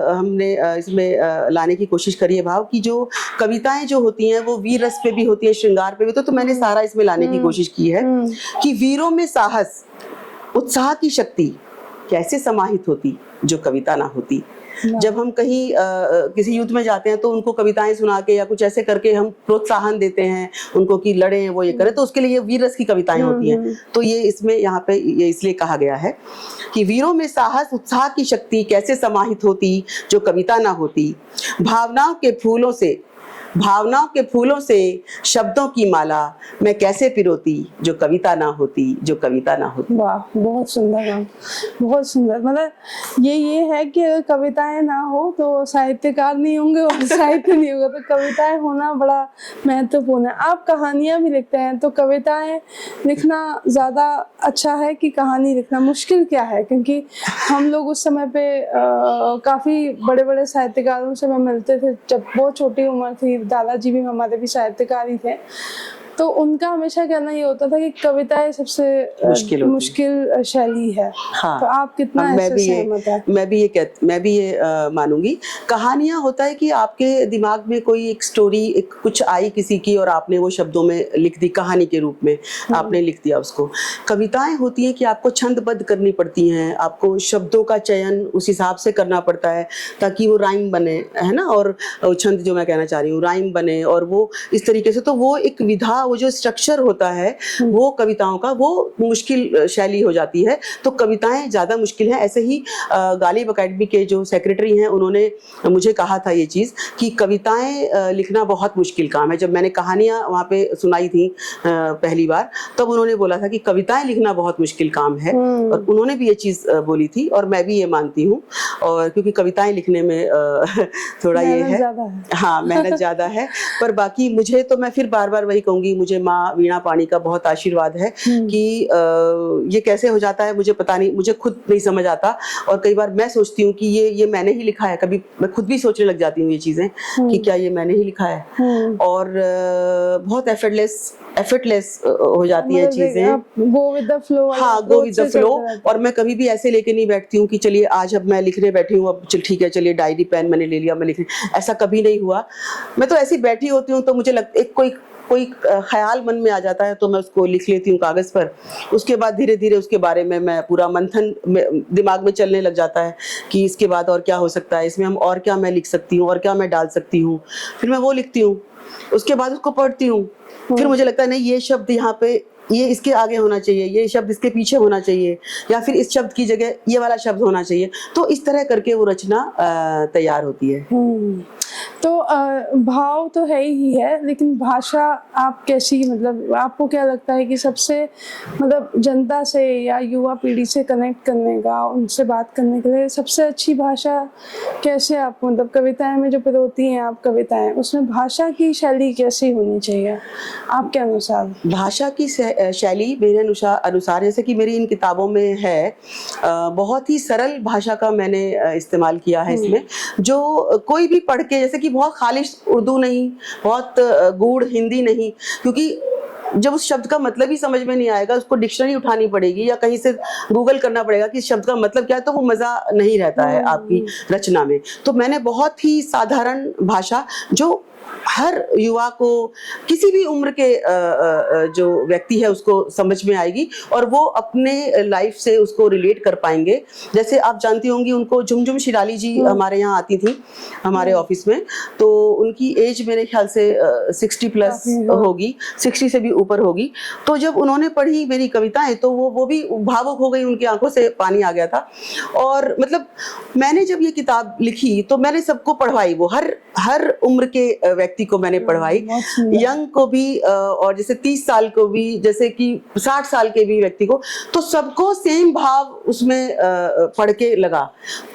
Speaker 1: हमने इसमें लाने की कोशिश करी है भाव की जो कविताएं जो होती हैं वो वीर रस पे भी होती है, श्रृंगार पे भी, तो मैंने सारा इसमें लाने की कोशिश की है कि वीरों में साहस उत्साह की शक्ति कैसे समाहित होती जो कविता ना होती। जब हम कहीं किसी युद्ध में जाते हैं तो उनको कविताएं सुना के या कुछ ऐसे करके हम प्रोत्साहन देते हैं उनको कि लड़ें, वो ये करें, तो उसके लिए ये वीर रस की कविताएं होती हैं। तो ये इसमें यहाँ पे ये इसलिए कहा गया है कि वीरों में साहस उत्साह की शक्ति कैसे समाहित होती जो कविता ना होती। भावनाओं के फूलों से, भावनाओं के फूलों से शब्दों की माला मैं कैसे पिरोती जो कविता ना होती, जो कविता ना होती।
Speaker 2: वाह, बहुत सुंदर मैम, बहुत सुंदर। मतलब ये है कि अगर कविताएं ना हो तो साहित्यकार नहीं होंगे और साहित्य नहीं होगा, तो कविताएं होना बड़ा महत्वपूर्ण है। आप कहानियां भी लिखते हैं, तो कविताएं लिखना ज़्यादा अच्छा है कि कहानी लिखना? मुश्किल क्या है? क्योंकि हम लोग उस समय पे काफ़ी बड़े बड़े साहित्यकारों से मैं मिलते थे जब बहुत छोटी उम्र थी, दादाजी भी हमारे भी साहित्यकार ही थे, तो उनका हमेशा कहना ये होता था कि कविताएं सबसे मुश्किल शैली है।
Speaker 1: हाँ,
Speaker 2: तो आप कितना ऐसे सहमत है?
Speaker 1: मैं भी ये मानूंगी। कहानियां होता है कि आपके दिमाग में कोई एक स्टोरी एक कुछ आई किसी की और आपने वो शब्दों में लिख दी, कहानी के रूप में आपने लिख दिया उसको। कविताएं होती हैं कि आपको छंदबद्ध करनी पड़ती हैं, आपको शब्दों का चयन उस हिसाब से करना पड़ता है ताकि वो राइम बने, है ना, और छंद जो मैं कहना चाह रही हूँ राइम बने, और वो इस तरीके से, तो वो एक विधा वो जो स्ट्रक्चर होता है वो कविताओं का, वो मुश्किल शैली हो जाती है, तो कविताएं ज़्यादा मुश्किल हैं। ऐसे ही गालिब अकेडमी के जो सेक्रेटरी हैं उन्होंने मुझे कहा था ये चीज़ कि कविताएं लिखना बहुत मुश्किल काम है। जब मैंने कहानियाँ वहाँ पे सुनाई थी पहली बार, तब उन्होंने बोला था कि कविताएं लिखना बहुत मुश्किल काम है, और उन्होंने भी ये चीज़ बोली थी और मैं भी ये मानती हूँ। और क्योंकि कविताएं लिखने में थोड़ा ये है, हाँ मेहनत ज़्यादा है। पर बाकी मुझे तो, मैं फिर बार बार वही कहूँगी, मुझे माँ वीणा पानी का बहुत आशीर्वाद है कि ये कैसे हो जाता है मुझे पता नहीं, मुझे खुद नहीं समझ आता। और कई बार मैं सोचती हूँ कि ये मैंने ही लिखा है, कभी मैं खुद भी सोचने लग जाती हूँ ये चीज़ें कि क्या ये मैंने ही लिखा है। और बहुत एफर्टलेस हो जाती है चीज़ें, गो विद द फ्लो। हाँ, गो विद द फ्लो। और मैं कभी भी ऐसे लेके नहीं बैठती हूँ कि चलिए आज अब मैं लिखने बैठी हूँ, अब चल ठीक है चलिए डायरी पेन मैंने ले लिया, मैं लिखने, ऐसा कभी नहीं हुआ। मैं तो ऐसी बैठी होती हूँ तो मुझे एक कोई ख्याल मन में आ जाता है तो मैं उसको लिख लेती हूँ कागज़ पर। उसके बाद धीरे धीरे उसके बारे में मैं पूरा मंथन दिमाग में चलने लग जाता है कि इसके बाद और क्या हो सकता है, इसमें हम और क्या मैं लिख सकती हूँ और क्या मैं डाल सकती हूँ। फिर मैं वो लिखती हूँ, उसके बाद उसको पढ़ती हूँ, फिर मुझे लगता है नहीं ये शब्द यहाँ पे, ये इसके आगे होना चाहिए, ये शब्द इसके पीछे होना चाहिए, या फिर इस शब्द की जगह ये वाला शब्द होना चाहिए। तो इस तरह करके वो रचना तैयार होती है।
Speaker 2: तो भाव तो है ही है, लेकिन भाषा आप कैसी, मतलब आपको क्या लगता है कि सबसे, मतलब जनता से या युवा पीढ़ी से कनेक्ट करने का, उनसे बात करने के लिए सबसे अच्छी भाषा कैसे आप, मतलब कविताएं में जो पिरोती हैं आप कविताएं, उसमें भाषा की शैली कैसी होनी चाहिए आपके अनुसार? भाषा की
Speaker 1: शैली मेरे अनुसार जैसे कि मेरी इन किताबों में है, बहुत ही सरल भाषा का मैंने इस्तेमाल किया है इसमें, जो कोई भी पढ़ के, जैसे कि बहुत खालिश उर्दू नहीं, बहुत गूढ़ हिंदी नहीं, क्योंकि जब उस शब्द का मतलब ही समझ में नहीं आएगा, उसको डिक्शनरी उठानी पड़ेगी या कहीं से गूगल करना पड़ेगा कि इस शब्द का मतलब क्या है, तो वो मज़ा नहीं रहता है आपकी रचना में। तो मैंने बहुत ही साधारण भाषा, जो हर युवा को, किसी भी उम्र के जो व्यक्ति है उसको समझ में आएगी और वो अपने लाइफ से उसको रिलेट कर पाएंगे। जैसे आप जानती होंगी, उनको झुमझुम शिराली जी हमारे यहाँ आती थी हमारे ऑफिस में, तो उनकी एज मेरे ख्याल से 60+ होगी, 60 से भी ऊपर होगी। तो जब उन्होंने पढ़ी मेरी कविताएं तो वो भी भावुक हो गई, उनकी आंखों से पानी आ गया था। और मतलब मैंने जब ये किताब लिखी तो मैंने सबको पढ़वाई, वो हर उम्र के व्यक्ति को मैंने पढ़वाई, यंग को भी और जैसे 30 साल को भी, जैसे कि 60 साल के भी व्यक्ति को, तो सबको सेम भाव उसमें पढ़ के लगा।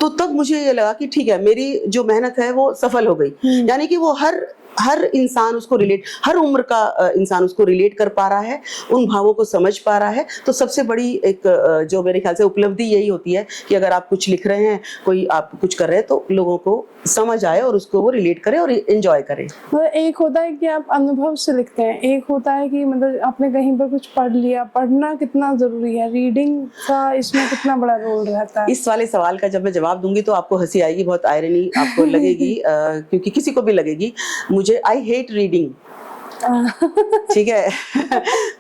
Speaker 1: तो तब मुझे ये लगा कि ठीक है, मेरी जो मेहनत है वो सफल हो गई। यानी कि वो हर इंसान उसको रिलेट, हर उम्र का इंसान उसको रिलेट कर पा रहा है, उन भावों को समझ पा रहा है। तो सबसे बड़ी एक जो मेरे ख्याल से उपलब्धि यही होती है कि अगर आप कुछ लिख रहे हैं, कोई आप कुछ कर रहे हैं, तो लोगों को समझ आए और उसको वो रिलेट करे और एंजॉय करें।
Speaker 2: मतलब एक होता है कि आप अनुभव से लिखते हैं, एक होता है कि मतलब आपने कहीं पर कुछ पढ़ लिया। पढ़ना कितना जरूरी है, रीडिंग का इसमें कितना बड़ा रोल रहता है?
Speaker 1: इस वाले सवाल का जब मैं जवाब दूंगी तो आपको हंसी आएगी, बहुत आयरनी आपको लगेगी, क्योंकि किसी को भी लगेगी। मुझे आई हेट रीडिंग, ठीक है।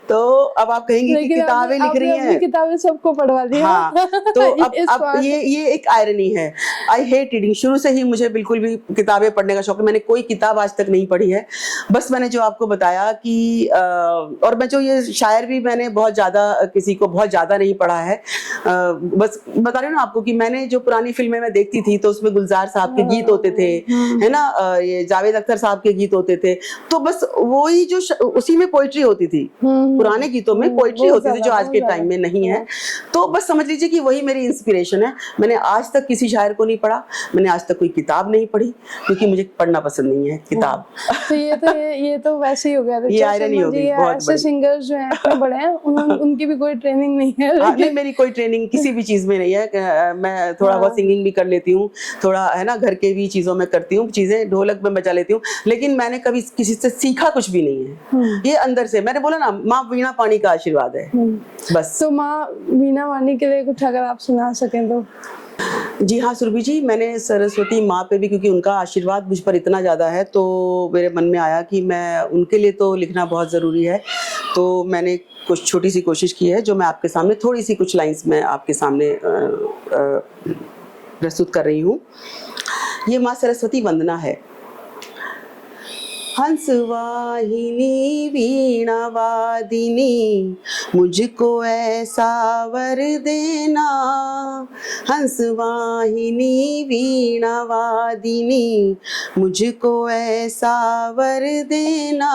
Speaker 1: तो अब आप कहेंगी कि किताबें लिख रही हैं,
Speaker 2: किताबें सबको पढ़वा दी।
Speaker 1: हाँ, तो अब ये एक आयरनी है। आई हेट रीडिंग, शुरू से ही मुझे बिल्कुल भी किताबें पढ़ने का शौक है। मैंने कोई किताब आज तक नहीं पढ़ी है। बस मैंने जो आपको बताया कि और मैं जो ये शायर भी मैंने बहुत ज्यादा, किसी को बहुत ज्यादा नहीं पढ़ा है। बस बता रही हूँ ना आपको कि मैंने जो पुरानी फिल्में मैं देखती थी तो उसमें गुलजार साहब के गीत होते थे, है ना, ये जावेद अख्तर साहब के गीत होते थे। तो बस वही जो उसी में पोइट्री होती थी, पुराने गीतों में पोइट्री होती थी, जो आज के टाइम में नहीं है। तो बस समझ लीजिए कि वही मेरी इंस्पिरेशन है। मैंने आज तक किसी शायर को नहीं पढ़ा, मैंने आज तक कोई किताब नहीं पढ़ी, क्योंकि मुझे पढ़ना पसंद नहीं है किताब।
Speaker 2: तो ये तो वैसे ही हो गया।
Speaker 1: ये आयरनी हो गई बहुत
Speaker 2: ऐसे सिंगर्स जो हैं इतने बड़े हैं, उनकी भी कोई ट्रेनिंग नहीं है।
Speaker 1: नहीं, मेरी कोई ट्रेनिंग किसी भी चीज में नहीं है। मैं थोड़ा बहुत सिंगिंग भी कर लेती हूँ, थोड़ा, है ना, घर के भी चीजों में करती हूँ चीजें, ढोलक में बजा लेती हूँ, लेकिन मैंने कभी किसी से सीखा कुछ भी नहीं है। ये अंदर से, मैंने बोला ना, माँ वीणा पानी का आशीर्वाद है बस।
Speaker 2: तो माँ वीणा पानी के लिए कुछ अगर आप सुना सकें तो?
Speaker 1: जी हाँ सुरभि जी, मैंने सरस्वती माँ पे भी, क्योंकि उनका आशीर्वाद मुझ पर इतना ज़्यादा है, तो मेरे मन में आया कि मैं उनके लिए तो लिखना बहुत ज़रूरी है। तो मैंने कुछ छोटी सी कोशिश की है, जो मैं आपके सामने थोड़ी सी कुछ लाइंस में आपके सामने प्रस्तुत कर रही हूँ। ये माँ सरस्वती वंदना है। हंसवाहिनी वीणा वादिनी मुझको ऐसा वर देना, हंसवाहिनी वीणा वादिनी मुझको ऐसा वर देना।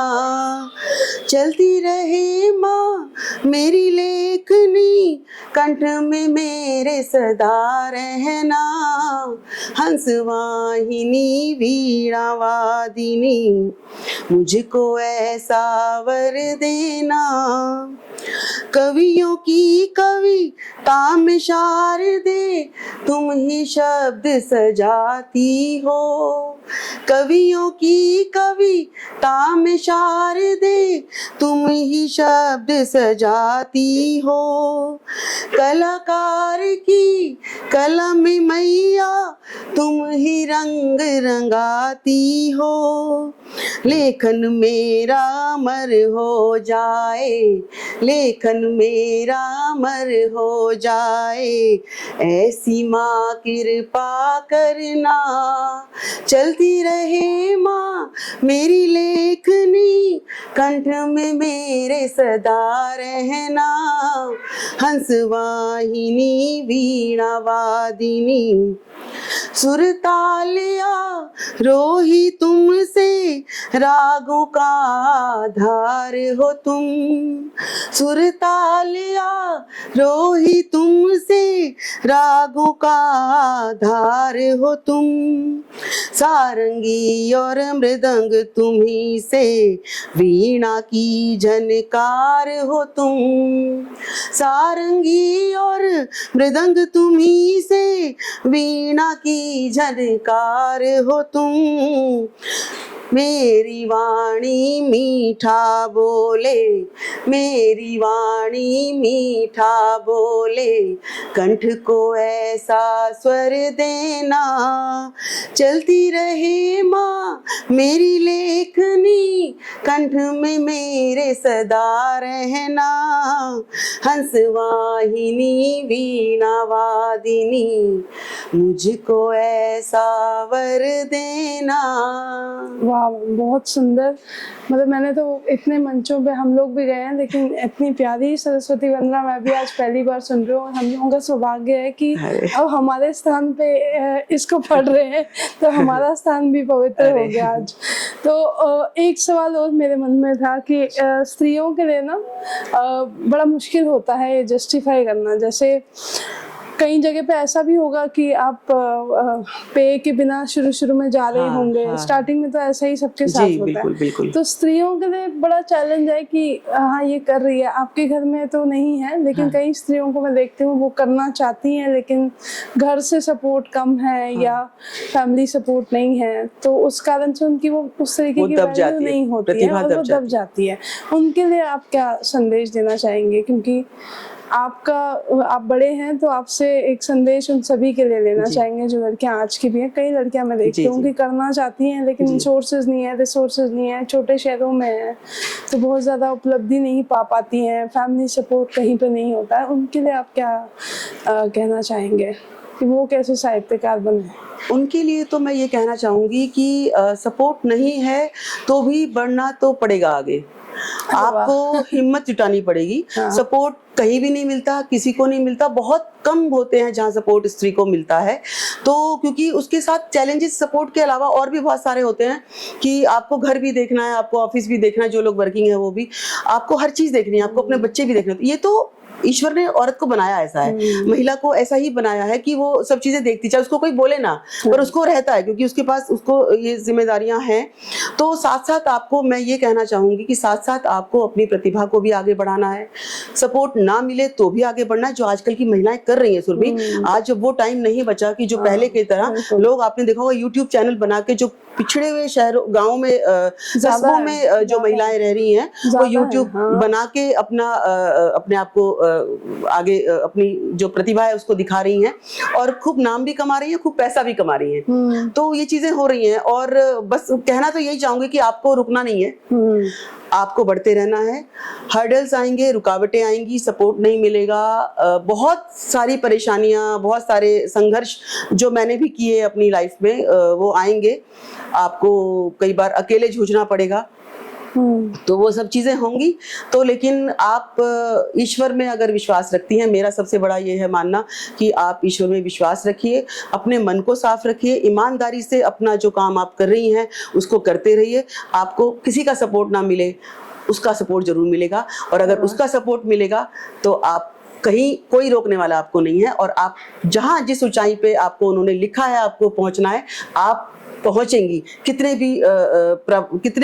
Speaker 1: चलती रहे माँ मेरी लेखनी, कंठ में मेरे सदा रहना, हंसवाहिनी वीणा वादिनी मुझको ऐसा वर देना। कवियों की कविता में शारदे तुम ही शब्द सजाती हो, कवियों की कविता में शारदे तुम ही शब्द सजाती हो। कलाकार की कलम में मैया तुम ही रंग रंगाती हो, लेखन मेरा अमर हो जाए, लेखन मेरा अमर हो जाए, ऐसी माँ कृपा करना। चलती रहे माँ मेरी लेखनी, कंठ में मेरे सदा रहना, हंसवाहिनी वीणा वादिनी। सुरतालिया रोही तुमसे, रागों का आधार हो तुम, सुरतालिया रोही तुमसे, रागों का आधार हो तुम। सारंगी और मृदंग तुम्ही से, वीणा की झनकार हो तुम, सारंगी और मृदंग तुम्ही से, वीणा की झनकार हो तुम। मेरी वाणी मीठा बोले, मेरी वाणी मीठा बोले, कंठ को ऐसा स्वर देना। चलती रहे माँ मेरी लेखनी, कंठ में मेरे सदा रहना, हंसवाहिनी वीणा वादिनी मुझको ऐसा वर देना।
Speaker 2: वाह, बहुत सुंदर। मतलब मैंने तो इतने मंचों पे हम लोग भी गए हैं, लेकिन इतनी प्यारी सरस्वती वंदना मैं भी आज पहली बार सुन रही हूँ। और हम लोगों का सौभाग्य है कि अब हमारे स्थान पे इसको पढ़ रहे हैं, तो हमारा स्थान भी पवित्र हो गया आज। तो एक सवाल और मेरे मन में था कि स्त्रियों के लिए ना बड़ा मुश्किल होता है ये जस्टिफाई करना। जैसे कई जगह पे ऐसा भी होगा कि आप पे के बिना शुरू में जा रहे होंगे। स्टार्टिंग में तो ऐसा ही सबके साथ होता है।
Speaker 1: बिल्कुल।
Speaker 2: तो स्त्रियों के लिए बड़ा चैलेंज है कि हाँ ये कर रही है, आपके घर में तो नहीं है, लेकिन कई स्त्रियों को मैं देखती हूँ वो करना चाहती हैं, लेकिन घर से सपोर्ट कम है या फैमिली सपोर्ट नहीं है, तो उस कारण से उनकी वो उस तरीके की वैल्यू नहीं होती है और वो दब जाती है। उनके लिए आप क्या संदेश देना चाहेंगे? क्योंकि आप बड़े हैं, तो आपसे एक संदेश उन सभी के लिए लेना चाहेंगे जो लड़कियां आज की भी हैं। कई लड़कियां मैं देखती हूँ कि करना चाहती हैं, लेकिन सोर्सेज नहीं है, रिसोर्सेज नहीं है, छोटे शहरों में है, तो बहुत ज़्यादा उपलब्धि नहीं पा पाती हैं, फैमिली सपोर्ट कहीं पे नहीं होता है। उनके लिए आप क्या कहना चाहेंगे कि वो कैसे साहित्यकार बने?
Speaker 1: उनके लिए तो मैं ये कहना चाहूँगी कि सपोर्ट नहीं है तो भी बढ़ना तो पड़ेगा आगे, आपको हिम्मत जुटानी पड़ेगी। सपोर्ट कहीं भी नहीं मिलता, किसी को नहीं मिलता, बहुत कम होते हैं जहाँ सपोर्ट स्त्री को मिलता है। तो क्योंकि उसके साथ चैलेंजेस सपोर्ट के अलावा और भी बहुत सारे होते हैं कि आपको घर भी देखना है, आपको ऑफिस भी देखना है, जो लोग वर्किंग है वो भी, आपको हर चीज़ देखनी है, आपको अपने बच्चे भी देखने। ये तो ईश्वर ने औरत को बनाया ऐसा है, महिला को ऐसा ही बनाया है कि वो सब चीजें देखती, चाहे उसको कोई बोले ना, पर उसको रहता है क्योंकि उसके पास उसको ये जिम्मेदारियां हैं। तो साथ साथ आपको मैं ये कहना चाहूंगी कि साथ साथ आपको अपनी प्रतिभा को भी आगे बढ़ाना है। सपोर्ट ना मिले तो भी आगे बढ़ना है, जो आजकल की महिलाएं कर रही हैं सुरभि। आज वो टाइम नहीं बचा कि जो पहले की तरह लोग, आपने देखा होगा यूट्यूब चैनल बना के जो पिछड़े हुए शहरों गाँव में कस्बों में जो महिलाएं रह रही हैं, वो यूट्यूब बना के अपने आप को आगे अपनी जो प्रतिभा है उसको दिखा रही हैं और खूब नाम भी कमा रही हैं, खूब पैसा भी कमा रही हैं। तो ये चीजें हो रही हैं और बस कहना तो यही चाहूंगी कि आपको रुकना नहीं है, आपको बढ़ते रहना है। हर्डल्स आएंगे, रुकावटें आएंगी, सपोर्ट नहीं मिलेगा, बहुत सारी परेशानियां, बहुत सारे संघर्ष जो मैंने भी किए अपनी लाइफ में वो आएंगे। आपको कई बार अकेले जूझना पड़ेगा, तो वो सब चीजें होंगी। तो लेकिन आप ईश्वर में अगर विश्वास रखती हैं, मेरा सबसे बड़ा ये है मानना कि आप ईश्वर में विश्वास रखिए, अपने मन को साफ रखिए, ईमानदारी से अपना जो काम आप कर रही हैं उसको करते रहिए। आपको किसी का सपोर्ट ना मिले, उसका सपोर्ट जरूर मिलेगा, और अगर उसका सपोर्ट मिलेगा तो आप कहीं कोई रोकने वाला आपको नहीं है, और आप जहां जिस ऊंचाई पे आपको उन्होंने लिखा है आपको पहुंचना है, आप पहुंचेंगी। कितने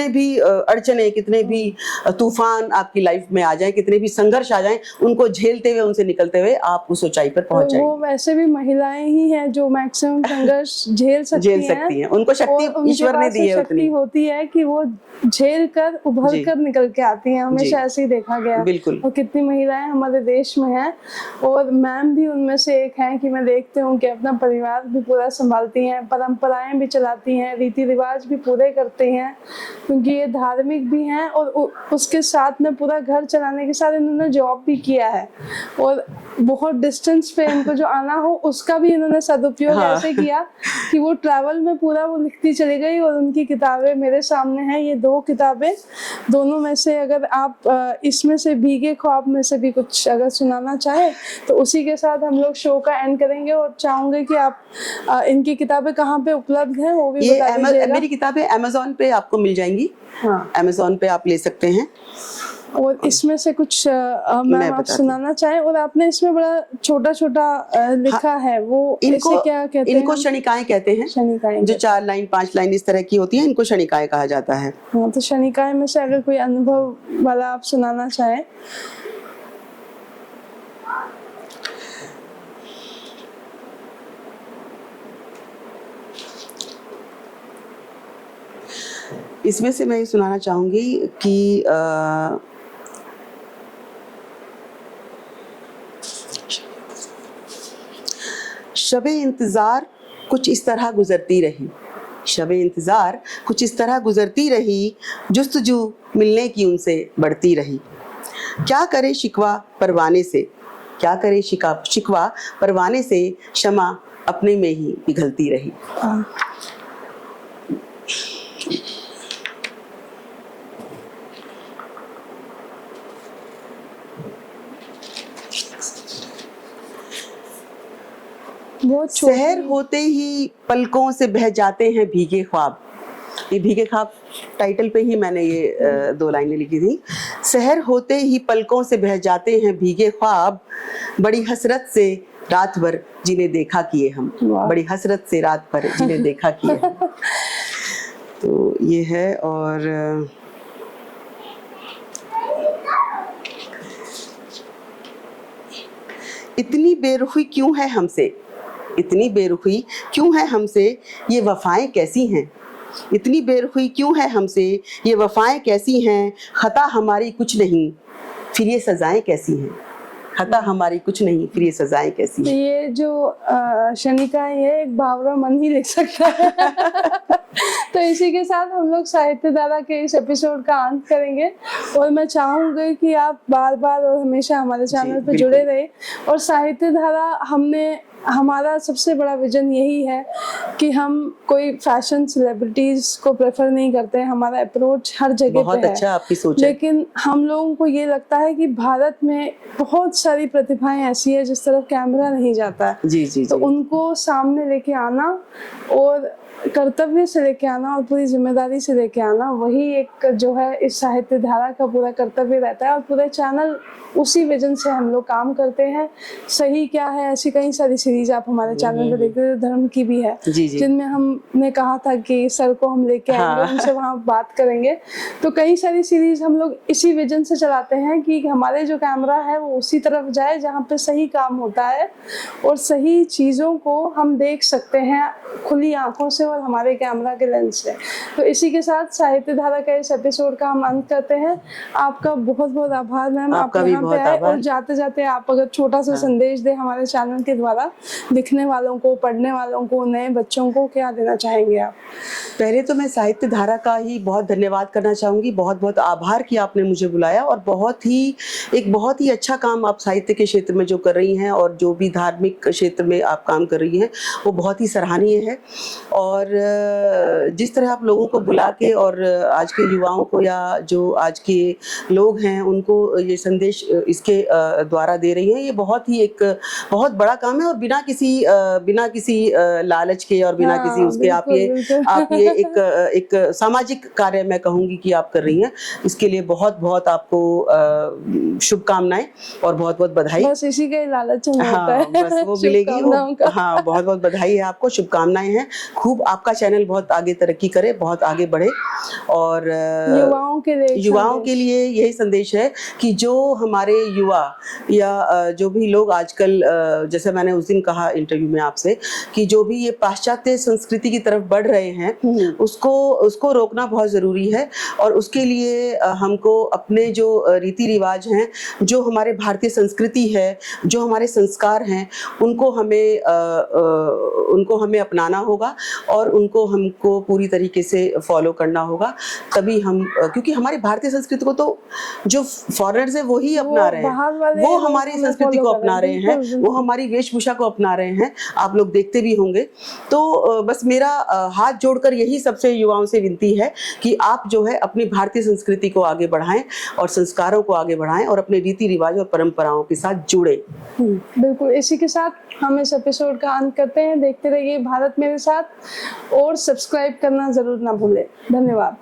Speaker 1: भी अड़चने, कितने भी तूफान आपकी लाइफ में आ जाएं, कितने भी संघर्ष आ जाएं, उनको झेलते हुए, उनसे निकलते हुए आप उस ऊंचाई पर पहुंच जाएंगी।
Speaker 2: वो वैसे भी महिलाएं ही हैं जो मैक्सिमम संघर्ष झेल सकती हैं।
Speaker 1: उनको शक्ति ईश्वर ने दी है,
Speaker 2: शक्ति होती है कि वो झेल कर उभर कर निकल के आती हैं। हमेशा ऐसे ही देखा गया है।
Speaker 1: बिल्कुल।
Speaker 2: और कितनी महिलाएं हमारे देश में हैं, और मैम भी उनमें से एक हैं कि मैं देखती हूँ कि अपना परिवार भी पूरा संभालती हैं, परंपराएं भी चलाती हैं, रीति रिवाज भी पूरे करते हैं, क्योंकि ये धार्मिक भी हैं, और उसके साथ में पूरा घर चलाने के साथ इन्होंने जॉब भी किया है, और बहुत डिस्टेंस पे इनको जो आना हो उसका भी इन्होंने सदुपयोग ऐसे किया कि वो ट्रैवल में पूरा वो लिखती चली गई। और उनकी किताबें मेरे सामने हैं, ये 2 किताबें, दोनों में से अगर आप इसमें से भीगे ख्वाब में से भी कुछ अगर सुनाना चाहे तो उसी के साथ हम लोग शो का एंड करेंगे। और चाहूंगे कि आप इनकी किताबें कहाँ पे उपलब्ध हैं वो भी बता दीजिएगा।
Speaker 1: मेरी किताबें अमेज़न पे आपको मिल जाएंगी। अमेज़न पे आप ले सकते हैं।
Speaker 2: और इसमें से कुछ मैम आप सुनाना चाहें? और आपने इसमें बड़ा छोटा लिखा है, वो इसे क्या कहते हैं?
Speaker 1: इनको शनिकाएं कहते हैं।
Speaker 2: शनिकाएं
Speaker 1: जो 4 लाइन 5 लाइन इस तरह की होती हैं, इनको शनिकाएं कहा जाता है।
Speaker 2: हाँ, तो शनिकाएं में से अगर कोई अनुभव वाला आप सुनाना चाहें।
Speaker 1: इसमें से मैं ये सुनाना चाहूंगी कि शबे इंतजार कुछ इस तरह गुजरती रही, शबे इंतजार कुछ इस तरह गुजरती रही, जुस्तजू मिलने की उनसे बढ़ती रही। क्या करे शिकवा परवाने से, क्या करे शिकवा परवाने से, शमा अपने में ही पिघलती रही। सहर होते ही पलकों से बह जाते हैं भीगे ख्वाब। ये भीगे ख्वाब टाइटल पे ही मैंने ये 2 लाइनें लिखी थी। सहर होते ही पलकों से बह जाते हैं भीगे ख्वाब, बड़ी हसरत से रात भर जिन्हें देखा किए हम, बड़ी हसरत से रात भर जिन्हें देखा किए हम। तो ये है। और इतनी बेरुखी क्यों है हमसे, इतनी बेरुखी क्यों है हमसे, ये वफाएं कैसी हैं, इतनी बेरुखी क्यों है हमसे, ये वफाएं कैसी हैं, खता हमारी कुछ नहीं फिर ये सजाएं कैसी हैं, खता हमारी कुछ नहीं फिर ये सजाएं कैसी हैं।
Speaker 2: ये जो शनिकाएं है, एक बावरा मन ही लिख सकता है। तो इसी के साथ हम लोग साहित्य धारा के इस एपिसोड का अंत करेंगे, और मैं चाहूंगी कि आप बार बार और हमेशा हमारे चैनल पे जुड़े रहे। और साहित्य धारा हमारा सबसे बड़ा विजन यही है कि हम कोई फैशन सेलिब्रिटीज को प्रेफर नहीं करते। हमारा अप्रोच हर जगह
Speaker 1: बहुत
Speaker 2: पे
Speaker 1: अच्छा
Speaker 2: है,
Speaker 1: आपकी सोच है।
Speaker 2: लेकिन हम लोगों को ये लगता है कि भारत में बहुत सारी प्रतिभाएं ऐसी है जिस तरफ कैमरा नहीं जाता है।
Speaker 1: जी जी जी।
Speaker 2: तो उनको सामने लेके आना और कर्तव्य से लेके आना और पूरी जिम्मेदारी से लेके आना, वही एक जो है इस साहित्य धारा का पूरा कर्तव्य रहता है। और पूरे चैनल उसी विजन से हम लोग काम करते हैं। सही क्या है, ऐसी कई सारी सीरीज आप हमारे चैनल पे देखते हैं, धर्म की भी है, जिनमें हमने कहा था कि सर को हम लेके आएंगे, उनसे वहाँ बात करेंगे। तो कई सारी सीरीज हम लोग इसी विजन से चलाते हैं कि हमारे जो कैमरा है वो उसी तरफ जाए जहाँ पे सही काम होता है और सही चीज़ों को हम देख सकते हैं खुली आंखों से और हमारे कैमरा के लेंस से। तो इसी के साथ साहित्य धारा का इस एपिसोड का हम अंत करते हैं। आपका बहुत बहुत आभार मैम, आप
Speaker 1: आपका भी
Speaker 2: यहाँ पे
Speaker 1: बहुत
Speaker 2: आए।
Speaker 1: आभार।
Speaker 2: और जाते जाते आप अगर छोटा सा संदेश दे हमारे चैनल के द्वारा लिखने वालों को, पढ़ने वालों को, नए बच्चों को, क्या देना चाहेंगे आप?
Speaker 1: पहले तो मैं साहित्य धारा का ही बहुत धन्यवाद करना चाहूँगी, बहुत बहुत आभार कि आपने मुझे बुलाया, और बहुत ही अच्छा काम आप साहित्य के क्षेत्र में जो कर रही हैं और जो भी धार्मिक क्षेत्र में आप काम कर रही हैं वो बहुत ही सराहनीय है। और जिस तरह आप लोगों को बुला के और आज के युवाओं को या जो आज के लोग हैं उनको ये संदेश इसके द्वारा दे रही हैं, ये बहुत बड़ा काम है। और बिना किसी लालच के और बिना किसी उसके आप ये एक सामाजिक कार्य मैं कहूँगी कि आप कर रही हैं। इसके लिए बहुत बहुत आपको शुभकामनाएं और बहुत बहुत बधाई।
Speaker 2: बस इसी का ही लालच हमें
Speaker 1: हाँ,
Speaker 2: होता है।
Speaker 1: बस वो मिलेगी वो। हाँ, बहुत बहुत बधाई है आपको, शुभकामनाएं हैं। खूब आपका चैनल बहुत आगे तरक्की करे, बहुत आगे बढ़े। और युवाओं के लिए यही संदेश है कि जो हमारे युवा या जो भी लोग आजकल, जैसे मैंने उस दिन कहा इंटरव्यू में आपसे, कि जो भी ये पाश्चात्य संस्कृति की तरफ बढ़ रहे हैं उसको रोकना बहुत ज़रूरी है। और उसके लिए हमको अपने जो रीति रिवाज हैं, जो हमारे भारतीय संस्कृति है, जो हमारे संस्कार हैं, उनको हमें अपनाना होगा और उनको हमको पूरी तरीके से फॉलो करना होगा। तभी हम, क्योंकि हमारी भारतीय संस्कृति को तो जो फॉरेनर्स है वो ही अपना रहे हैं, वो हमारी संस्कृति को अपना रहे हैं, वो हमारी वेशभूषा को अपना रहे हैं, आप लोग देखते भी होंगे। तो बस मेरा हाथ जोड़कर यही सबसे युवाओं से विनती है कि आप जो है अपनी भारतीय संस्कृति को आगे बढ़ाएं और संस्कारों को आगे बढ़ाएं और अपने रीति रिवाज और परंपराओं के साथ जुड़े।
Speaker 2: बिल्कुल, इसी के साथ हम इस एपिसोड का अंत करते हैं। देखते रहिए भारत मेरे साथ और सब्सक्राइब करना जरूर ना भूलें। धन्यवाद।